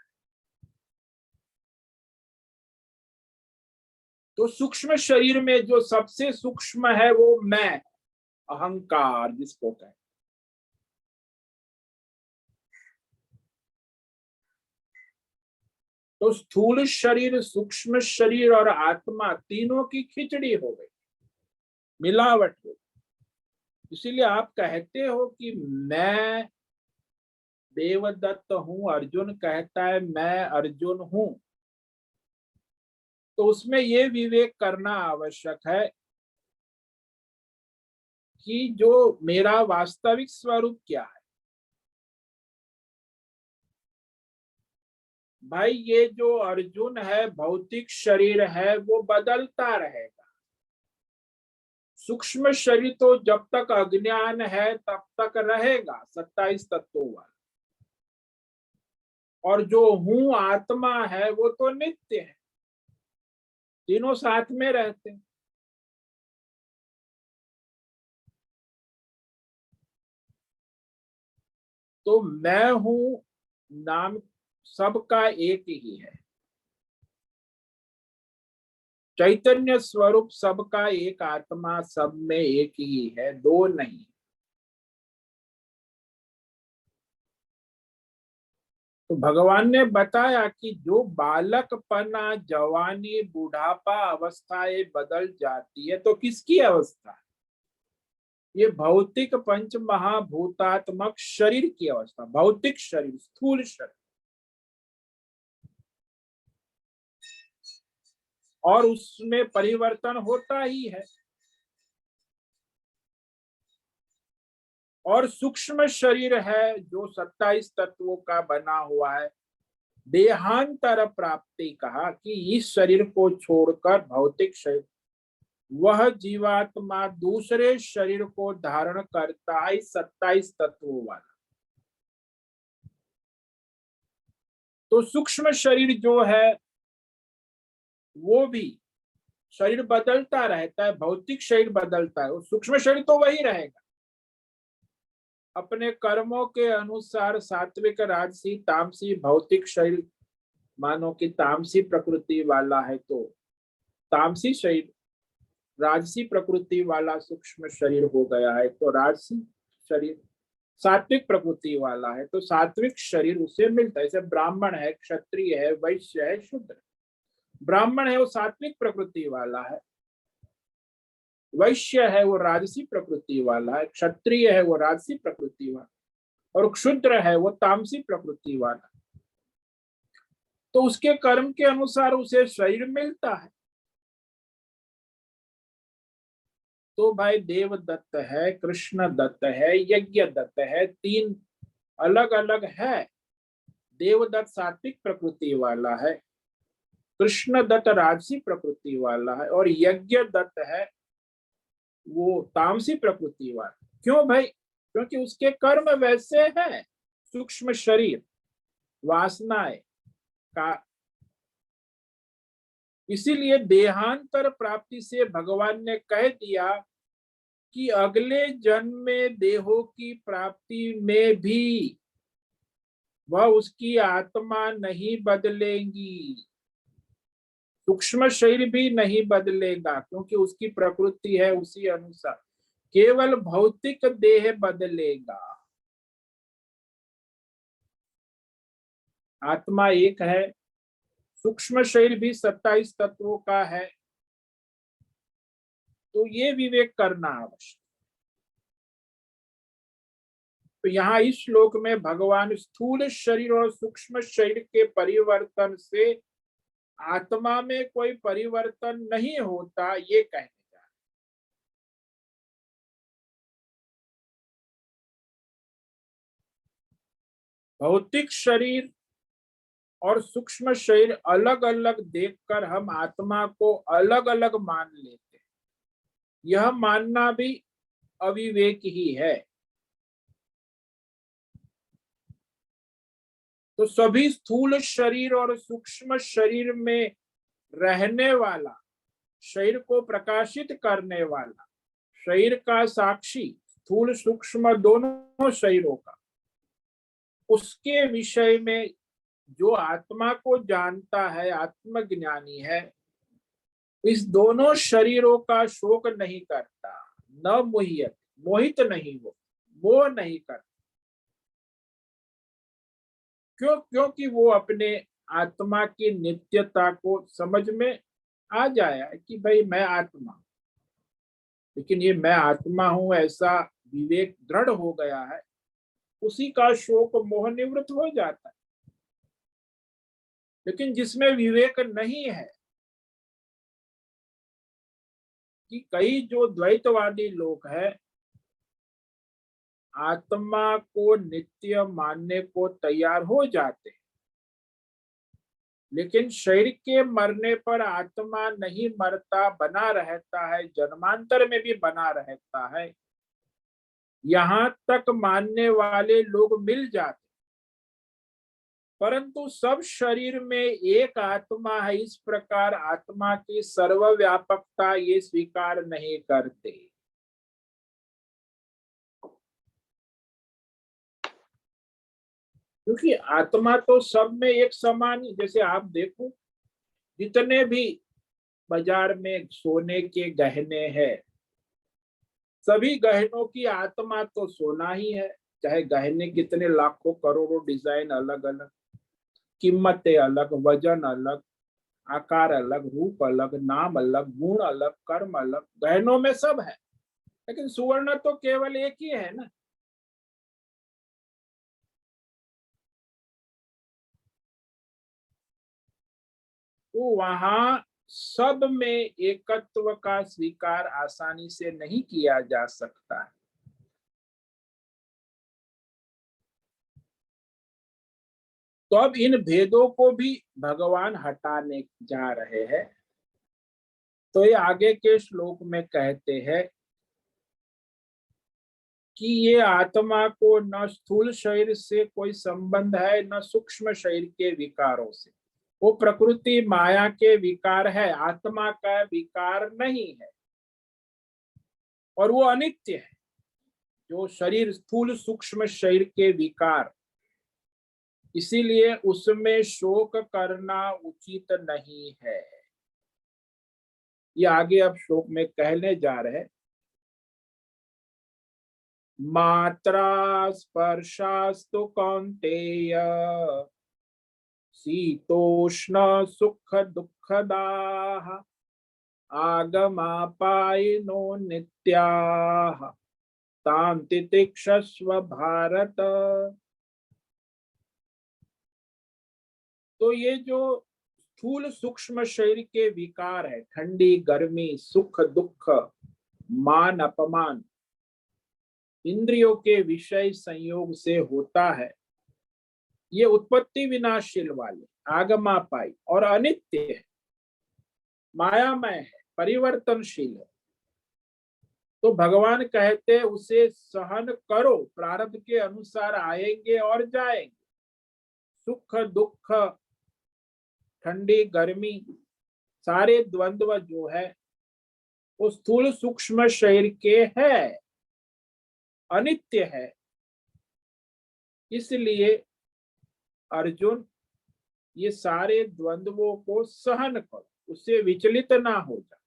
तो सूक्ष्म शरीर में जो सबसे सूक्ष्म है वो मैं, अहंकार जिसको कहते। तो स्थूल शरीर, सूक्ष्म शरीर और आत्मा तीनों की खिचड़ी हो गई, मिलावट हो गई। इसीलिए आप कहते हो कि मैं देवदत्त हूं, अर्जुन कहता है मैं अर्जुन हूं, तो उसमें ये विवेक करना आवश्यक है कि जो मेरा वास्तविक स्वरूप क्या है। भाई ये जो अर्जुन है, भौतिक शरीर है, वो बदलता रहेगा। सूक्ष्म शरीर तो जब तक अज्ञान है तब तक रहेगा, 27 तत्वों वाला। और जो हूं आत्मा है वो तो नित्य है, तीनों साथ में रहते हैं। तो मैं हूं नाम सबका एक ही है, चैतन्य स्वरूप सबका एक, आत्मा सब में एक ही है, दो नहीं। तो भगवान ने बताया कि जो बालकपना, जवानी, बुढ़ापा अवस्थाएं बदल जाती है, तो किसकी अवस्था है? ये भौतिक पंच महाभूतात्मक शरीर की अवस्था, भौतिक शरीर, स्थूल शरीर। और उसमें परिवर्तन होता ही है। और सूक्ष्म शरीर है जो 27 तत्वों का बना हुआ है। देहांतर प्राप्ति कहा कि इस शरीर को छोड़कर भौतिक शरीर, वह जीवात्मा दूसरे शरीर को धारण करता है 27 तत्वों वाला। तो सूक्ष्म शरीर जो है वो भी शरीर बदलता रहता है, भौतिक शरीर बदलता है, सूक्ष्म शरीर तो वही रहेगा। अपने कर्मों के अनुसार सात्विक, राजसी, तामसी, भौतिक शरीर, मानो कि तामसी प्रकृति वाला है तो तामसी शरीर, राजसी प्रकृति वाला सूक्ष्म शरीर हो गया है तो राजसी शरीर, सात्विक प्रकृति वाला है तो सात्विक शरीर उसे मिलता है। जैसे ब्राह्मण है, क्षत्रिय है, वैश्य है, शूद्र। ब्राह्मण है वो सात्विक प्रकृति वाला है, वैश्य है वो राजसी प्रकृति वाला है, क्षत्रिय है वो राजसी प्रकृति वाला, और क्षुद्र है वो तामसी प्रकृति वाला। तो उसके कर्म के अनुसार उसे शरीर मिलता है। तो भाई देवदत्त है, कृष्ण दत्त है, यज्ञ दत्त है, तीन अलग अलग है। देवदत्त सात्विक प्रकृति वाला है, कृष्ण दत्त राजसी प्रकृति वाला है, और यज्ञ दत्त है वो तामसी प्रकृति वाला। क्यों भाई? क्योंकि उसके कर्म वैसे हैं, सूक्ष्म शरीर, वासनाएं का। इसीलिए देहांतर प्राप्ति से भगवान ने कह दिया कि अगले जन्म में देहों की प्राप्ति में भी वह उसकी आत्मा नहीं बदलेगी, सूक्ष्म शरीर भी नहीं बदलेगा, क्योंकि उसकी प्रकृति है उसी अनुसार, केवल भौतिक देह बदलेगा। आत्मा एक है, सूक्ष्म शरीर भी 27 तत्वों का है। तो ये विवेक करना आवश्यक। तो यहाँ इस श्लोक में भगवान स्थूल शरीर और सूक्ष्म शरीर के परिवर्तन से आत्मा में कोई परिवर्तन नहीं होता, ये कहने जा रहे। भौतिक शरीर और सूक्ष्म शरीर अलग अलग देखकर हम आत्मा को अलग अलग मान लेते हैं, यह मानना भी अविवेक ही है। तो सभी स्थूल शरीर और सूक्ष्म शरीर में रहने वाला, शरीर को प्रकाशित करने वाला, शरीर का साक्षी, स्थूल सूक्ष्म दोनों शरीरों का, उसके विषय में जो आत्मा को जानता है, आत्मज्ञानी है, इस दोनों शरीरों का शोक नहीं करता, न मोहित, मोहित नहीं, वो नहीं करता। क्यों? क्योंकि वो अपने आत्मा की नित्यता को समझ में आ जाया कि भाई मैं आत्मा, लेकिन ये मैं आत्मा हूं ऐसा विवेक दृढ़ हो गया है, उसी का शोक मोह निवृत्त हो जाता है। लेकिन जिसमें विवेक नहीं है, कि कई जो द्वैतवादी लोग हैं आत्मा को नित्य मानने को तैयार हो जाते हैं, लेकिन शरीर के मरने पर आत्मा नहीं मरता, बना रहता है, जन्मांतर में भी बना रहता है, यहां तक मानने वाले लोग मिल जाते। परंतु सब शरीर में एक आत्मा है, इस प्रकार आत्मा की सर्वव्यापकता ये स्वीकार नहीं करते। क्योंकि आत्मा तो सब में एक समान ही, जैसे आप देखो जितने भी बाजार में सोने के गहने हैं, सभी गहनों की आत्मा तो सोना ही है। चाहे गहने कितने लाखों करोड़ों, डिजाइन अलग अलग, कीमतें अलग, वजन अलग, आकार अलग, रूप अलग, नाम अलग, गुण अलग, कर्म अलग, गहनों में सब है, लेकिन सुवर्ण तो केवल एक ही है ना। तो वहां सब में एकत्व का स्वीकार आसानी से नहीं किया जा सकता। तो अब इन भेदों को भी भगवान हटाने जा रहे हैं। तो ये आगे के श्लोक में कहते हैं कि ये आत्मा को न स्थूल शरीर से कोई संबंध है, न सूक्ष्म शरीर के विकारों से। वो प्रकृति माया के विकार है, आत्मा का विकार नहीं है, और वो अनित्य है। जो शरीर स्थूल सूक्ष्म शरीर के विकार, इसीलिए उसमें शोक करना उचित नहीं है। ये आगे अब श्लोक में कहने जा रहे हैं। मात्रा स्पर्शास्तु कौन्तेय शीतोष्ण सुख दुःखदाः आगमापायिनो नित्याः तान् तितिक्षस्व भारत। तो ये जो स्थूल सूक्ष्म शरीर के विकार है, ठंडी गर्मी, सुख दुख, मान अपमान, इंद्रियों के विषय संयोग से होता है, ये उत्पत्ति विनाशील वाले, आगमापाई और अनित्य है, मायामय है, परिवर्तनशील है। तो भगवान कहते उसे सहन करो, प्रारब्ध के अनुसार आएंगे और जाएंगे। सुख दुख, ठंडी गर्मी, सारे द्वंद्व जो है वो स्थूल सूक्ष्म शरीर के है, अनित्य है। इसलिए अर्जुन ये सारे द्वंद्वों को सहन करो, उससे विचलित ना हो जाए।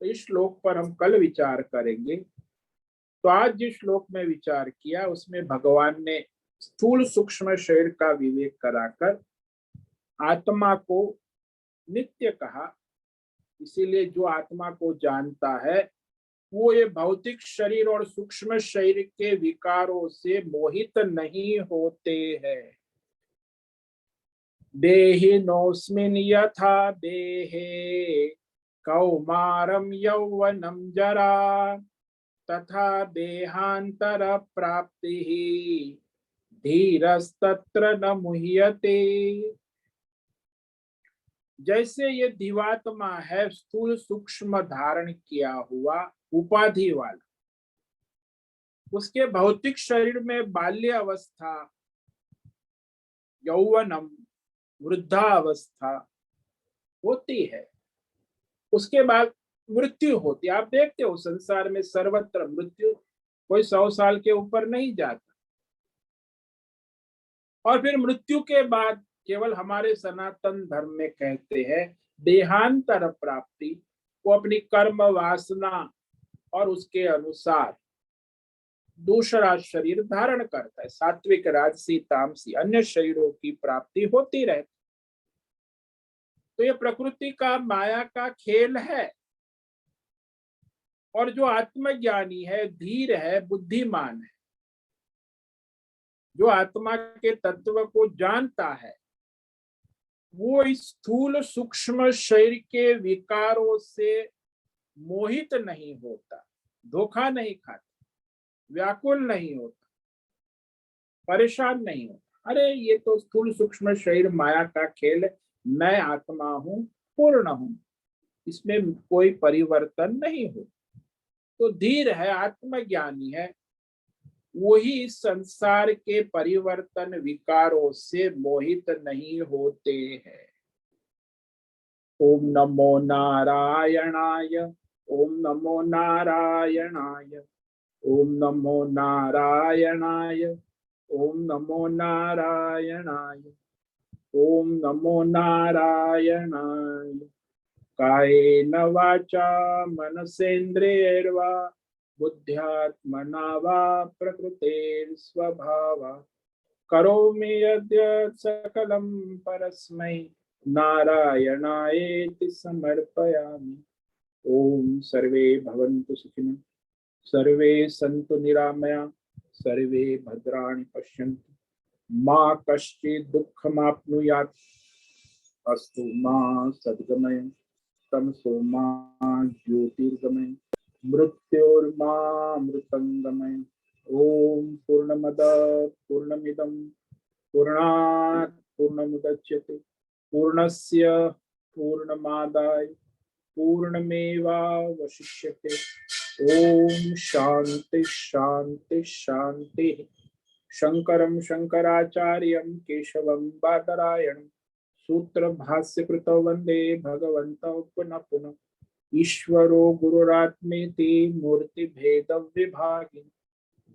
तो इस श्लोक पर हम कल विचार करेंगे। तो आज जिस श्लोक में विचार किया उसमें भगवान ने स्थूल सूक्ष्म शरीर का विवेक कराकर आत्मा को नित्य कहा। इसीलिए जो आत्मा को जानता है वो ये भौतिक शरीर और सूक्ष्म शरीर के विकारों से मोहित नहीं होते हैं। देहिनोऽस्मिन् यथा देहे कौमारं यौवनं जरा तथा देहांतर प्राप्तिः धीरस्तत्र न मुह्यते। जैसे ये जीवात्मा है स्थूल सूक्ष्म धारण किया हुआ उपाधि वाला, उसके भौतिक शरीर में बाल्य अवस्था, यौवनम, वृद्धावस्था होती है, उसके बाद मृत्यु होती है। आप देखते हो संसार में सर्वत्र मृत्यु, कोई 100 साल के ऊपर नहीं जाता। और फिर मृत्यु के बाद केवल हमारे सनातन धर्म में कहते हैं देहांतर प्राप्ति, वो अपनी कर्म वासना और उसके अनुसार दूसरा शरीर धारण करता है, सात्विक राजसी तामसी अन्य शरीरों की प्राप्ति होती रहती। तो ये प्रकृति का माया का खेल है। और जो आत्मज्ञानी है, धीर है, बुद्धिमान है, जो आत्मा के तत्व को जानता है, वो इस स्थूल सूक्ष्म शरीर के विकारों से मोहित नहीं होता, धोखा नहीं खाता, व्याकुल नहीं होता, परेशान नहीं होता। अरे ये तो स्थूल सूक्ष्म शरीर माया का खेल है, मैं आत्मा हूं, पूर्ण हूं, इसमें कोई परिवर्तन नहीं हो। तो धीर है, आत्मज्ञानी है, वही इस संसार के परिवर्तन विकारों से मोहित नहीं होते हैं। ओम नमो नारायणाय, ओम नमो नारायणाय, ओम नमो नारायणाय, ओम नमो नारायणाय, ओम नमो नारायणाय। कायेन वाचा मनसेन्द्रियैर्वा बुद्ध्यात्मना वा प्रकृतेर्स्वभावात् करोमि यद्यत् सकलं परस्मै नारायणायेति समर्पयामि। ओम सर्वे भवन्तु सुखिनः, सर्वे सन्तु निरामया, सर्वे भद्राणि पश्यन्तु, मा कश्चित् दुःखमाप्नुयात्, अस्तु मा सद्गमय, तमसो मा ज्योतिर्गमय, मृत्योर्मामृतंगमय। ओम पूर्णमद पूर्णमिदं पूर्णात् पूर्णमुदच्यते पूर्णस्य पूर्णमादाय पूर्णमेवावशिष्यते। ओम शांति शांति शांति। शंकरं शंकराचार्यं केशवं बादरायणं सूत्र भाष्य कृतौ वंदे भगवन्तौ पुनः पुनः। ईश्वरो गुरुरात्मेति मूर्ति भेद विभागिनि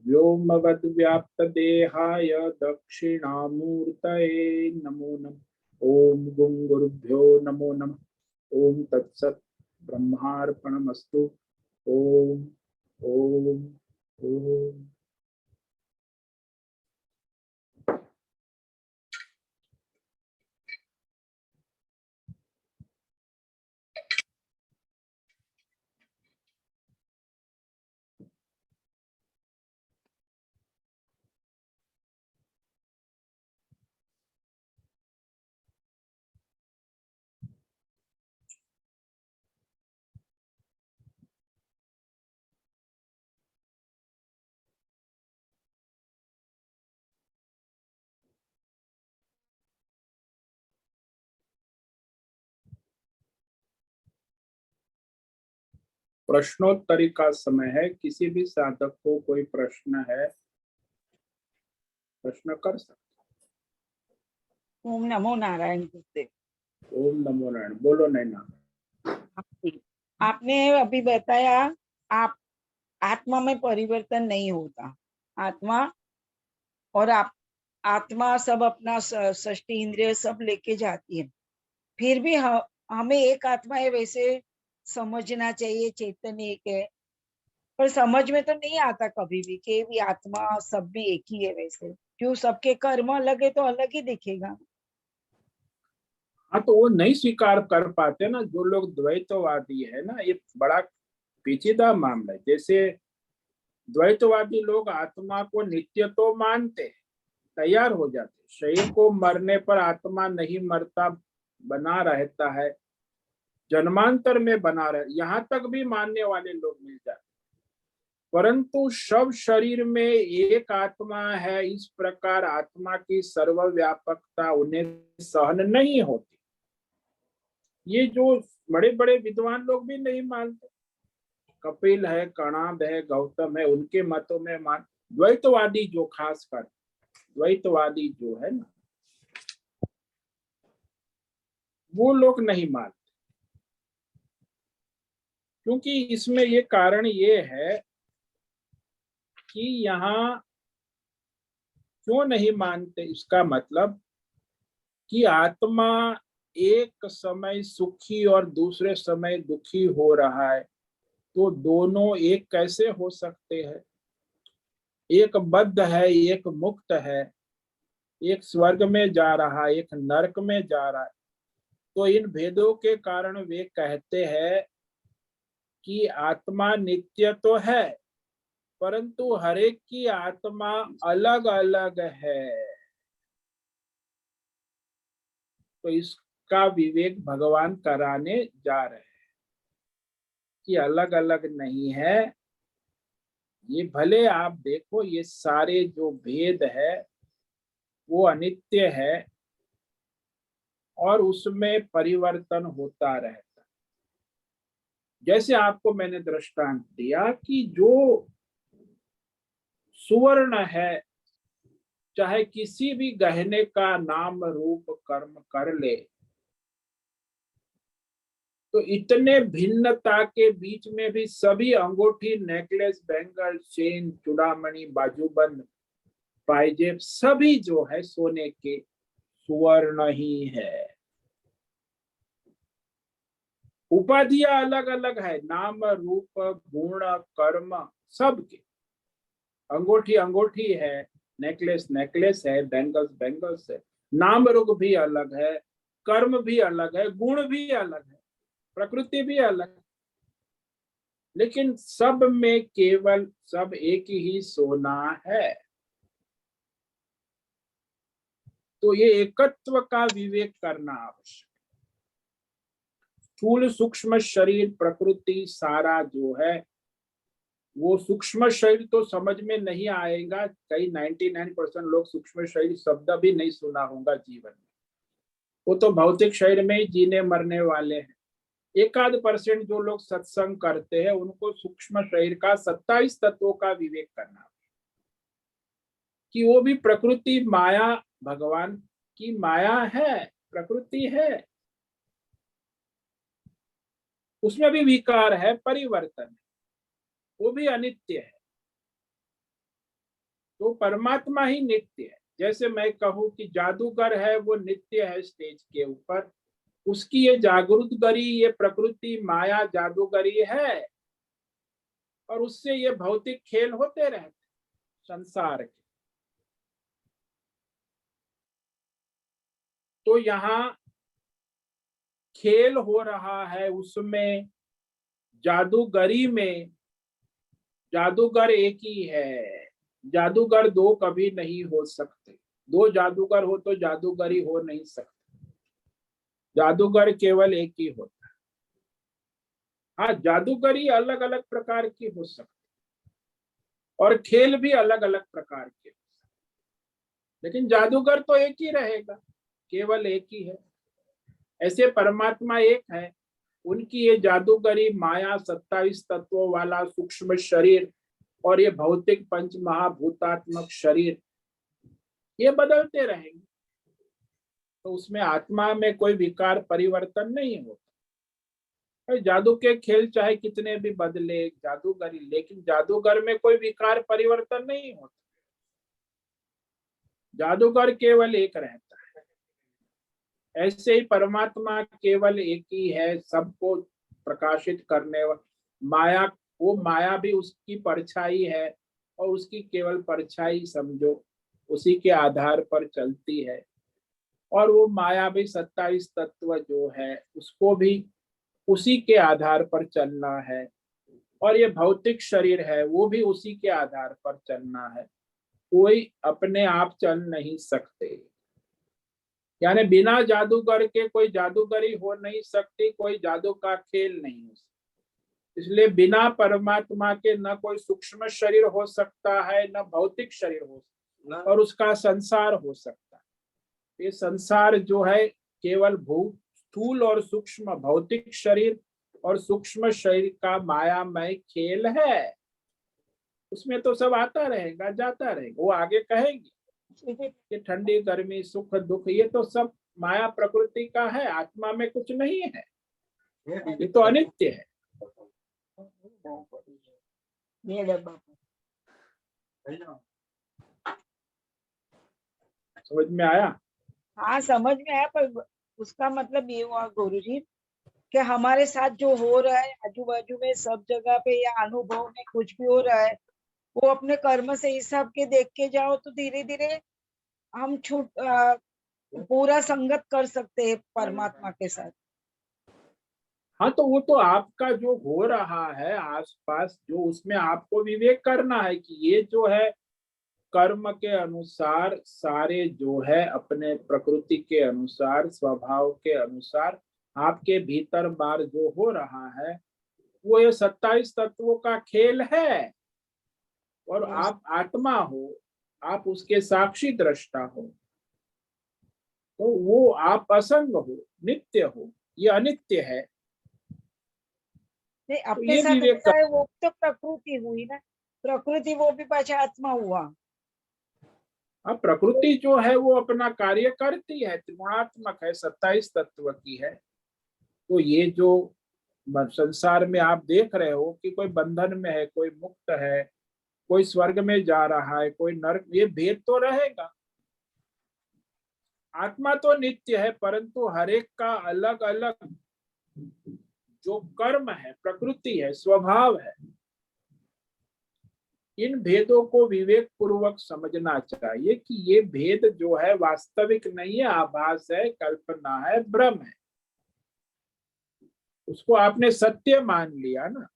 व्योमवद् व्याप्त देहाय दक्षिणामूर्तये नमो नमः। ओम गुं गुरुभ्यो नमो नमः। ओम तत्सत् ब्रह्मार्पणमस्तु। ओम ओम ओम। प्रश्नोत्तरी का समय है। किसी भी साधक को कोई प्रश्न है, प्रश्न कर सकते। ओम नमो नारायण गुरुदेव। ओम नमो नारायण। बोलो नैना। आपने अभी बताया आप आत्मा में परिवर्तन नहीं होता, आत्मा और आप आत्मा सब अपना षष्ठी इंद्रिय सब लेके जाती है, फिर भी हमें एक आत्मा है वैसे समझना चाहिए, चैतन्य एक है। पर समझ में तो नहीं आता कभी भी कि भी आत्मा सब भी एक ही है। वैसे क्यों सबके कर्म अलग है तो अलग ही दिखेगा। हाँ, तो वो नहीं स्वीकार कर पाते ना जो लोग द्वैतवादी है ना, ये बड़ा पेचीदा मामला है। जैसे द्वैतवादी लोग आत्मा को नित्य तो मानते हैं, तैयार हो जाते, शरीर को मरने पर आत्मा नहीं मरता, बना रहता है, जन्मांतर में बना रहे, यहाँ तक भी मानने वाले लोग मिल जाते। परंतु सब शरीर में एक आत्मा है, इस प्रकार आत्मा की सर्वव्यापकता उन्हें सहन नहीं होती। ये जो बड़े बड़े विद्वान लोग भी नहीं मानते, कपिल है, कणाद है, गौतम है, उनके मतों में मान। द्वैतवादी जो खास कर द्वैतवादी जो है ना, वो लोग नहीं मानते। क्योंकि इसमें ये कारण ये है कि यहाँ क्यों नहीं मानते, इसका मतलब कि आत्मा एक समय सुखी और दूसरे समय दुखी हो रहा है, तो दोनों एक कैसे हो सकते हैं? एक बद्ध है, एक मुक्त है, एक स्वर्ग में जा रहा है, एक नरक में जा रहा है। तो इन भेदों के कारण वे कहते हैं कि आत्मा नित्य तो है, परंतु हर एक की आत्मा अलग अलग है। तो इसका विवेक भगवान कराने जा रहे हैं कि अलग अलग नहीं है। ये भले आप देखो, ये सारे जो भेद है वो अनित्य है और उसमें परिवर्तन होता रहता है। जैसे आपको मैंने दृष्टांत दिया कि जो सुवर्ण है, चाहे किसी भी गहने का नाम रूप कर्म कर ले, तो इतने भिन्नता के बीच में भी सभी अंगूठी, नेकलेस, बैंगल, चेन, चूड़ामणि, बाजूबंद, पायजेब सभी जो है सोने के सुवर्ण ही है। उपाधियां अलग अलग है, नाम रूप गुण कर्म सबके। अंगूठी अंगूठी है, नेकलेस नेकलेस है, बैंगल्स बैंगल्स है। नाम रूप भी अलग है, कर्म भी अलग है, गुण भी अलग है, प्रकृति भी अलग है, लेकिन सब में केवल सब एक ही सोना है। तो ये एकत्व का विवेक करना आवश्यक। स्थूल सूक्ष्म शरीर प्रकृति सारा जो है, वो सूक्ष्म शरीर तो समझ में नहीं आएगा। कई 99% लोग सूक्ष्म शरीर शब्द भी नहीं सुना होगा जीवन में। वो तो भौतिक शरीर में ही जीने मरने वाले हैं। 1% जो लोग सत्संग करते हैं उनको सूक्ष्म शरीर का 27 तत्वों का विवेक करना, कि वो भी प्रकृति माया, भगवान की माया है, प्रकृति है, उसमें भी विकार है, परिवर्तन है, वो भी अनित्य है। तो परमात्मा ही नित्य है। जैसे मैं कहूं कि जादूगर है, वो नित्य है स्टेज के ऊपर, उसकी ये जागृतगरी, ये प्रकृति माया जादूगरी है, और उससे ये भौतिक खेल होते रहते संसार के। तो यहाँ खेल हो रहा है, उसमें जादूगरी में जादूगर एक ही है। जादूगर दो कभी नहीं हो सकते। दो जादूगर हो तो जादूगरी हो नहीं सकती। जादूगर केवल एक ही होता है। हाँ, जादूगरी अलग अलग प्रकार की हो सकती और खेल भी अलग अलग प्रकार के, लेकिन जादूगर तो एक ही रहेगा, केवल एक ही है। ऐसे परमात्मा एक है, उनकी ये जादूगरी माया, 27 तत्वों वाला सूक्ष्म शरीर और ये भौतिक पंच महाभूतात्मक शरीर, ये बदलते रहेंगे। तो उसमें आत्मा में कोई विकार परिवर्तन नहीं होता। जादू के खेल चाहे कितने भी बदले जादूगरी, लेकिन जादूगर में कोई विकार परिवर्तन नहीं होता। जादूगर केवल एक रहता है। ऐसे ही परमात्मा केवल एक ही है, सबको प्रकाशित करने वाला। माया, वो माया भी उसकी परछाई है, और उसकी केवल परछाई समझो, उसी के आधार पर चलती है। और वो माया भी 27 तत्व जो है, उसको भी उसी के आधार पर चलना है। और ये भौतिक शरीर है, वो भी उसी के आधार पर चलना है। कोई अपने आप चल नहीं सकते। यानी बिना जादूगर के कोई जादूगरी हो नहीं सकती, कोई जादू का खेल नहीं हो सकता। इसलिए बिना परमात्मा के न कोई सूक्ष्म शरीर हो सकता है, न भौतिक शरीर हो सकता, और उसका संसार हो सकता है। ये संसार जो है केवल स्थूल और सूक्ष्म भौतिक शरीर और सूक्ष्म शरीर का मायामय खेल है। उसमें तो सब आता रहेगा, जाता रहेगा। वो आगे कहेंगे कि ठंडी गर्मी सुख दुख ये तो सब माया प्रकृति का है, आत्मा में कुछ नहीं है, ये तो अनित्य है। समझ में आया? हाँ, समझ में आया, पर उसका मतलब ये हुआ गुरुजी कि हमारे साथ जो हो रहा है आजू बाजू में सब जगह पे या अनुभव में कुछ भी हो रहा है, वो अपने कर्म से हिसाब के देख के जाओ तो धीरे धीरे हम पूरा संगत कर सकते हैं परमात्मा के साथ। हाँ, तो वो तो आपका जो हो रहा है आसपास, जो उसमें आपको विवेक करना है कि ये जो है कर्म के अनुसार सारे जो है अपने प्रकृति के अनुसार स्वभाव के अनुसार आपके भीतर बार जो हो रहा है वो ये 27 तत्वों का खेल है। और आप आत्मा हो, आप उसके साक्षी दृष्टा हो, तो वो आप असंग हो, नित्य हो, ये अनित्य है। नहीं, तो अपने ये साथ विवेक होता है वो तो प्रकृति हुई ना, प्रकृति वो भी पाछा आत्मा हुआ। अब प्रकृति जो है वो अपना कार्य करती है, त्रिगुणात्मक है, 27 तत्व की है। तो ये जो संसार में आप देख रहे हो कि कोई बंधन में है, कोई मुक्त है, कोई स्वर्ग में जा रहा है, कोई नरक, ये भेद तो रहेगा। आत्मा तो नित्य है, परंतु हर एक का अलग अलग जो कर्म है, प्रकृति है, स्वभाव है, इन भेदों को विवेक पूर्वक समझना चाहिए कि ये भेद जो है वास्तविक नहीं है, आभास है, कल्पना है, भ्रम है। उसको आपने सत्य मान लिया ना,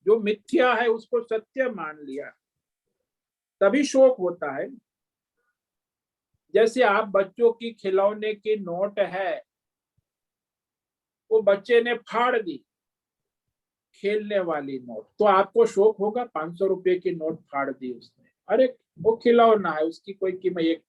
जो मिथ्या है उसको सत्य मान लिया, तभी शोक होता है। जैसे आप बच्चों की खिलौने की नोट है, वो बच्चे ने फाड़ दी, खेलने वाली नोट, तो आपको शोक होगा? 500 रुपए की नोट फाड़ दी उसने, अरे वो खिलौना है, उसकी कोई कीमत एक।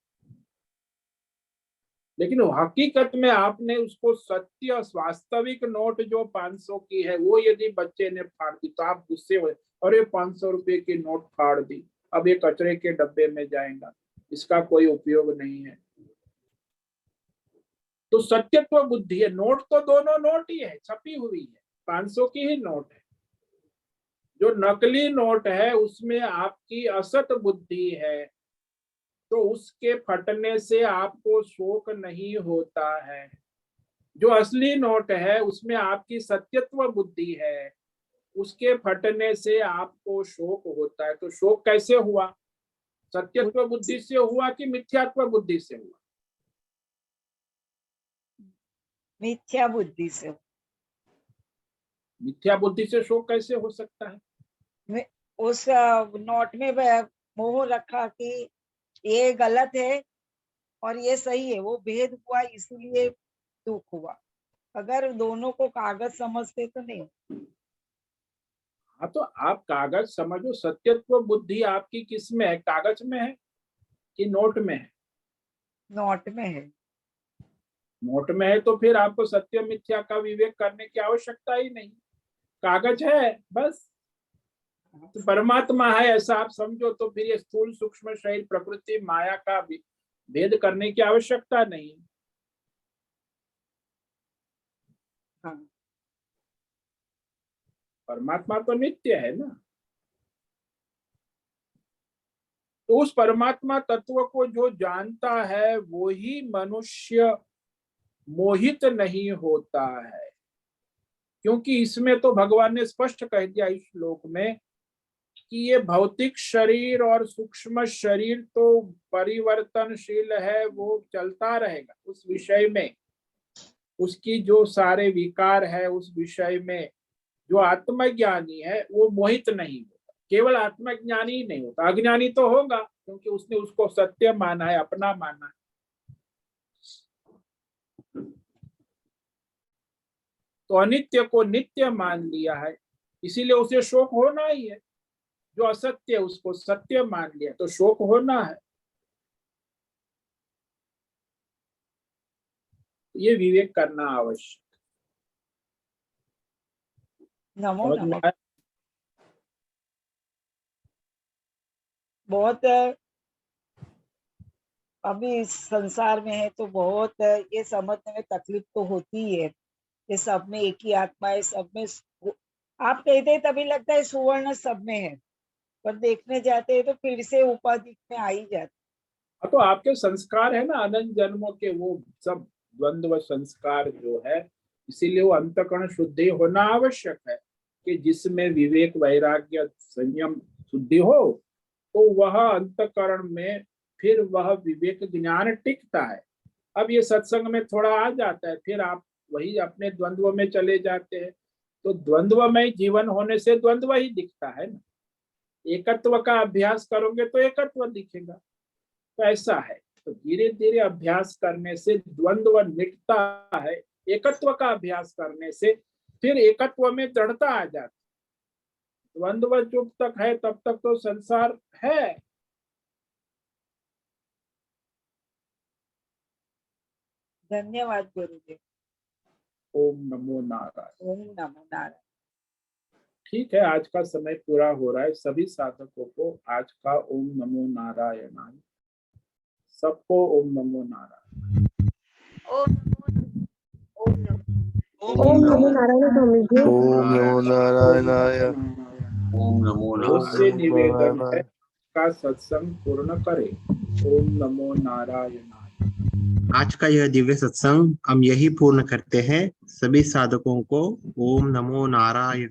लेकिन हकीकत में आपने उसको सत्य वास्तविक नोट जो 500 की है वो यदि बच्चे ने फाड़ दी तो आप गुस्से हो, अरे 500 रुपए की नोट फाड़ दी, अब ये कचरे के डब्बे में जाएगा, इसका कोई उपयोग नहीं है। तो सत्यत्व बुद्धि है। नोट तो दोनों नोट ही है, छपी हुई है, 500 की ही नोट है। जो नकली नोट है उसमें आपकी असत बुद्धि है, तो उसके फटने से आपको शोक नहीं होता है। जो असली नोट है उसमें आपकी सत्यत्व बुद्धि है, उसके फटने से आपको शोक होता है। तो शोक कैसे हुआ? सत्यत्व बुद्धि से हुआ कि मिथ्यात्व बुद्धि से हुआ? मिथ्या बुद्धि से। मिथ्या बुद्धि से शोक कैसे हो सकता है? उस नोट में मोह रखा कि ये गलत है और ये सही है, वो भेद हुआ इसलिए दुख हुआ। अगर दोनों को कागज समझते तो नहीं। हाँ, तो आप कागज समझो, सत्यत्व बुद्धि आपकी किस में है? कागज में है कि नोट में है? नोट में है। नोट में है तो फिर आपको सत्य मिथ्या का विवेक करने की आवश्यकता ही नहीं, कागज है बस। तो परमात्मा है ऐसा आप समझो, तो फिर ये स्थूल सूक्ष्म शरीर प्रकृति माया का भेद करने की आवश्यकता नहीं। हाँ। परमात्मा तो नित्य है ना। तो उस परमात्मा तत्व को जो जानता है वो ही मनुष्य मोहित नहीं होता है, क्योंकि इसमें तो भगवान ने स्पष्ट कह दिया इस श्लोक में कि ये भौतिक शरीर और सूक्ष्म शरीर तो परिवर्तनशील है, वो चलता रहेगा। उस विषय में उसकी जो सारे विकार है उस विषय में जो आत्मज्ञानी है वो मोहित नहीं होता। केवल आत्मज्ञानी ही नहीं होता, अज्ञानी तो होगा क्योंकि उसने उसको सत्य माना है, अपना माना है। तो अनित्य को नित्य मान लिया है, इसीलिए उसे शोक होना ही है। जो असत्य उसको सत्य मान लिया तो शोक होना है। ये विवेक करना आवश्यक। नमो समझ में नमः। आया? बहुत अभी इस संसार में है तो बहुत ये समझने में तकलीफ तो होती ही है। ये सब में एक ही आत्मा है, सब में आप कहते हैं तभी लगता है सुवर्ण सब में है, पर देखने जाते हैं तो फिर से उपाधि में आ ही जाते। तो आपके संस्कार है ना अनंत जन्मों के, वो सब द्वंद्व संस्कार जो है, इसीलिए वो अंतःकरण शुद्धि होना आवश्यक है कि जिसमें विवेक, वैराग्य, संयम शुद्धि हो तो वह अंतकरण में फिर वह विवेक ज्ञान टिकता है। अब ये सत्संग में थोड़ा आ जाता है, फिर आप वही अपने द्वंद्व में चले जाते हैं। तो द्वंद्वमय जीवन होने से द्वंद्व ही दिखता है ना। एकत्व का अभ्यास करोगे तो एकत्व दिखेगा। तो ऐसा है, तो धीरे धीरे अभ्यास करने से द्वंद्व मिटता है, एकत्व का अभ्यास करने से फिर एकत्व में दृढ़ता आ जाती। द्वंद्व जब तक है तब तक तो संसार है। धन्यवाद गुरुदेव। ओम नमो नारायण। ओम नमो नारायण। ठीक है, आज का समय पूरा हो रहा है। सभी साधकों को आज का ओम नमो नारायण। सबको ओम नमो नारायण। ओम नमो नारायण स्वामी जी। ओम नमो नारायणाय। ओम नमो मुझसे नारायण। निवेदन है का सत्संग पूर्ण करे। ओम नमो नारायण। आज का यह दिव्य सत्संग हम यही पूर्ण करते हैं। सभी साधकों को ओम नमो नारायण।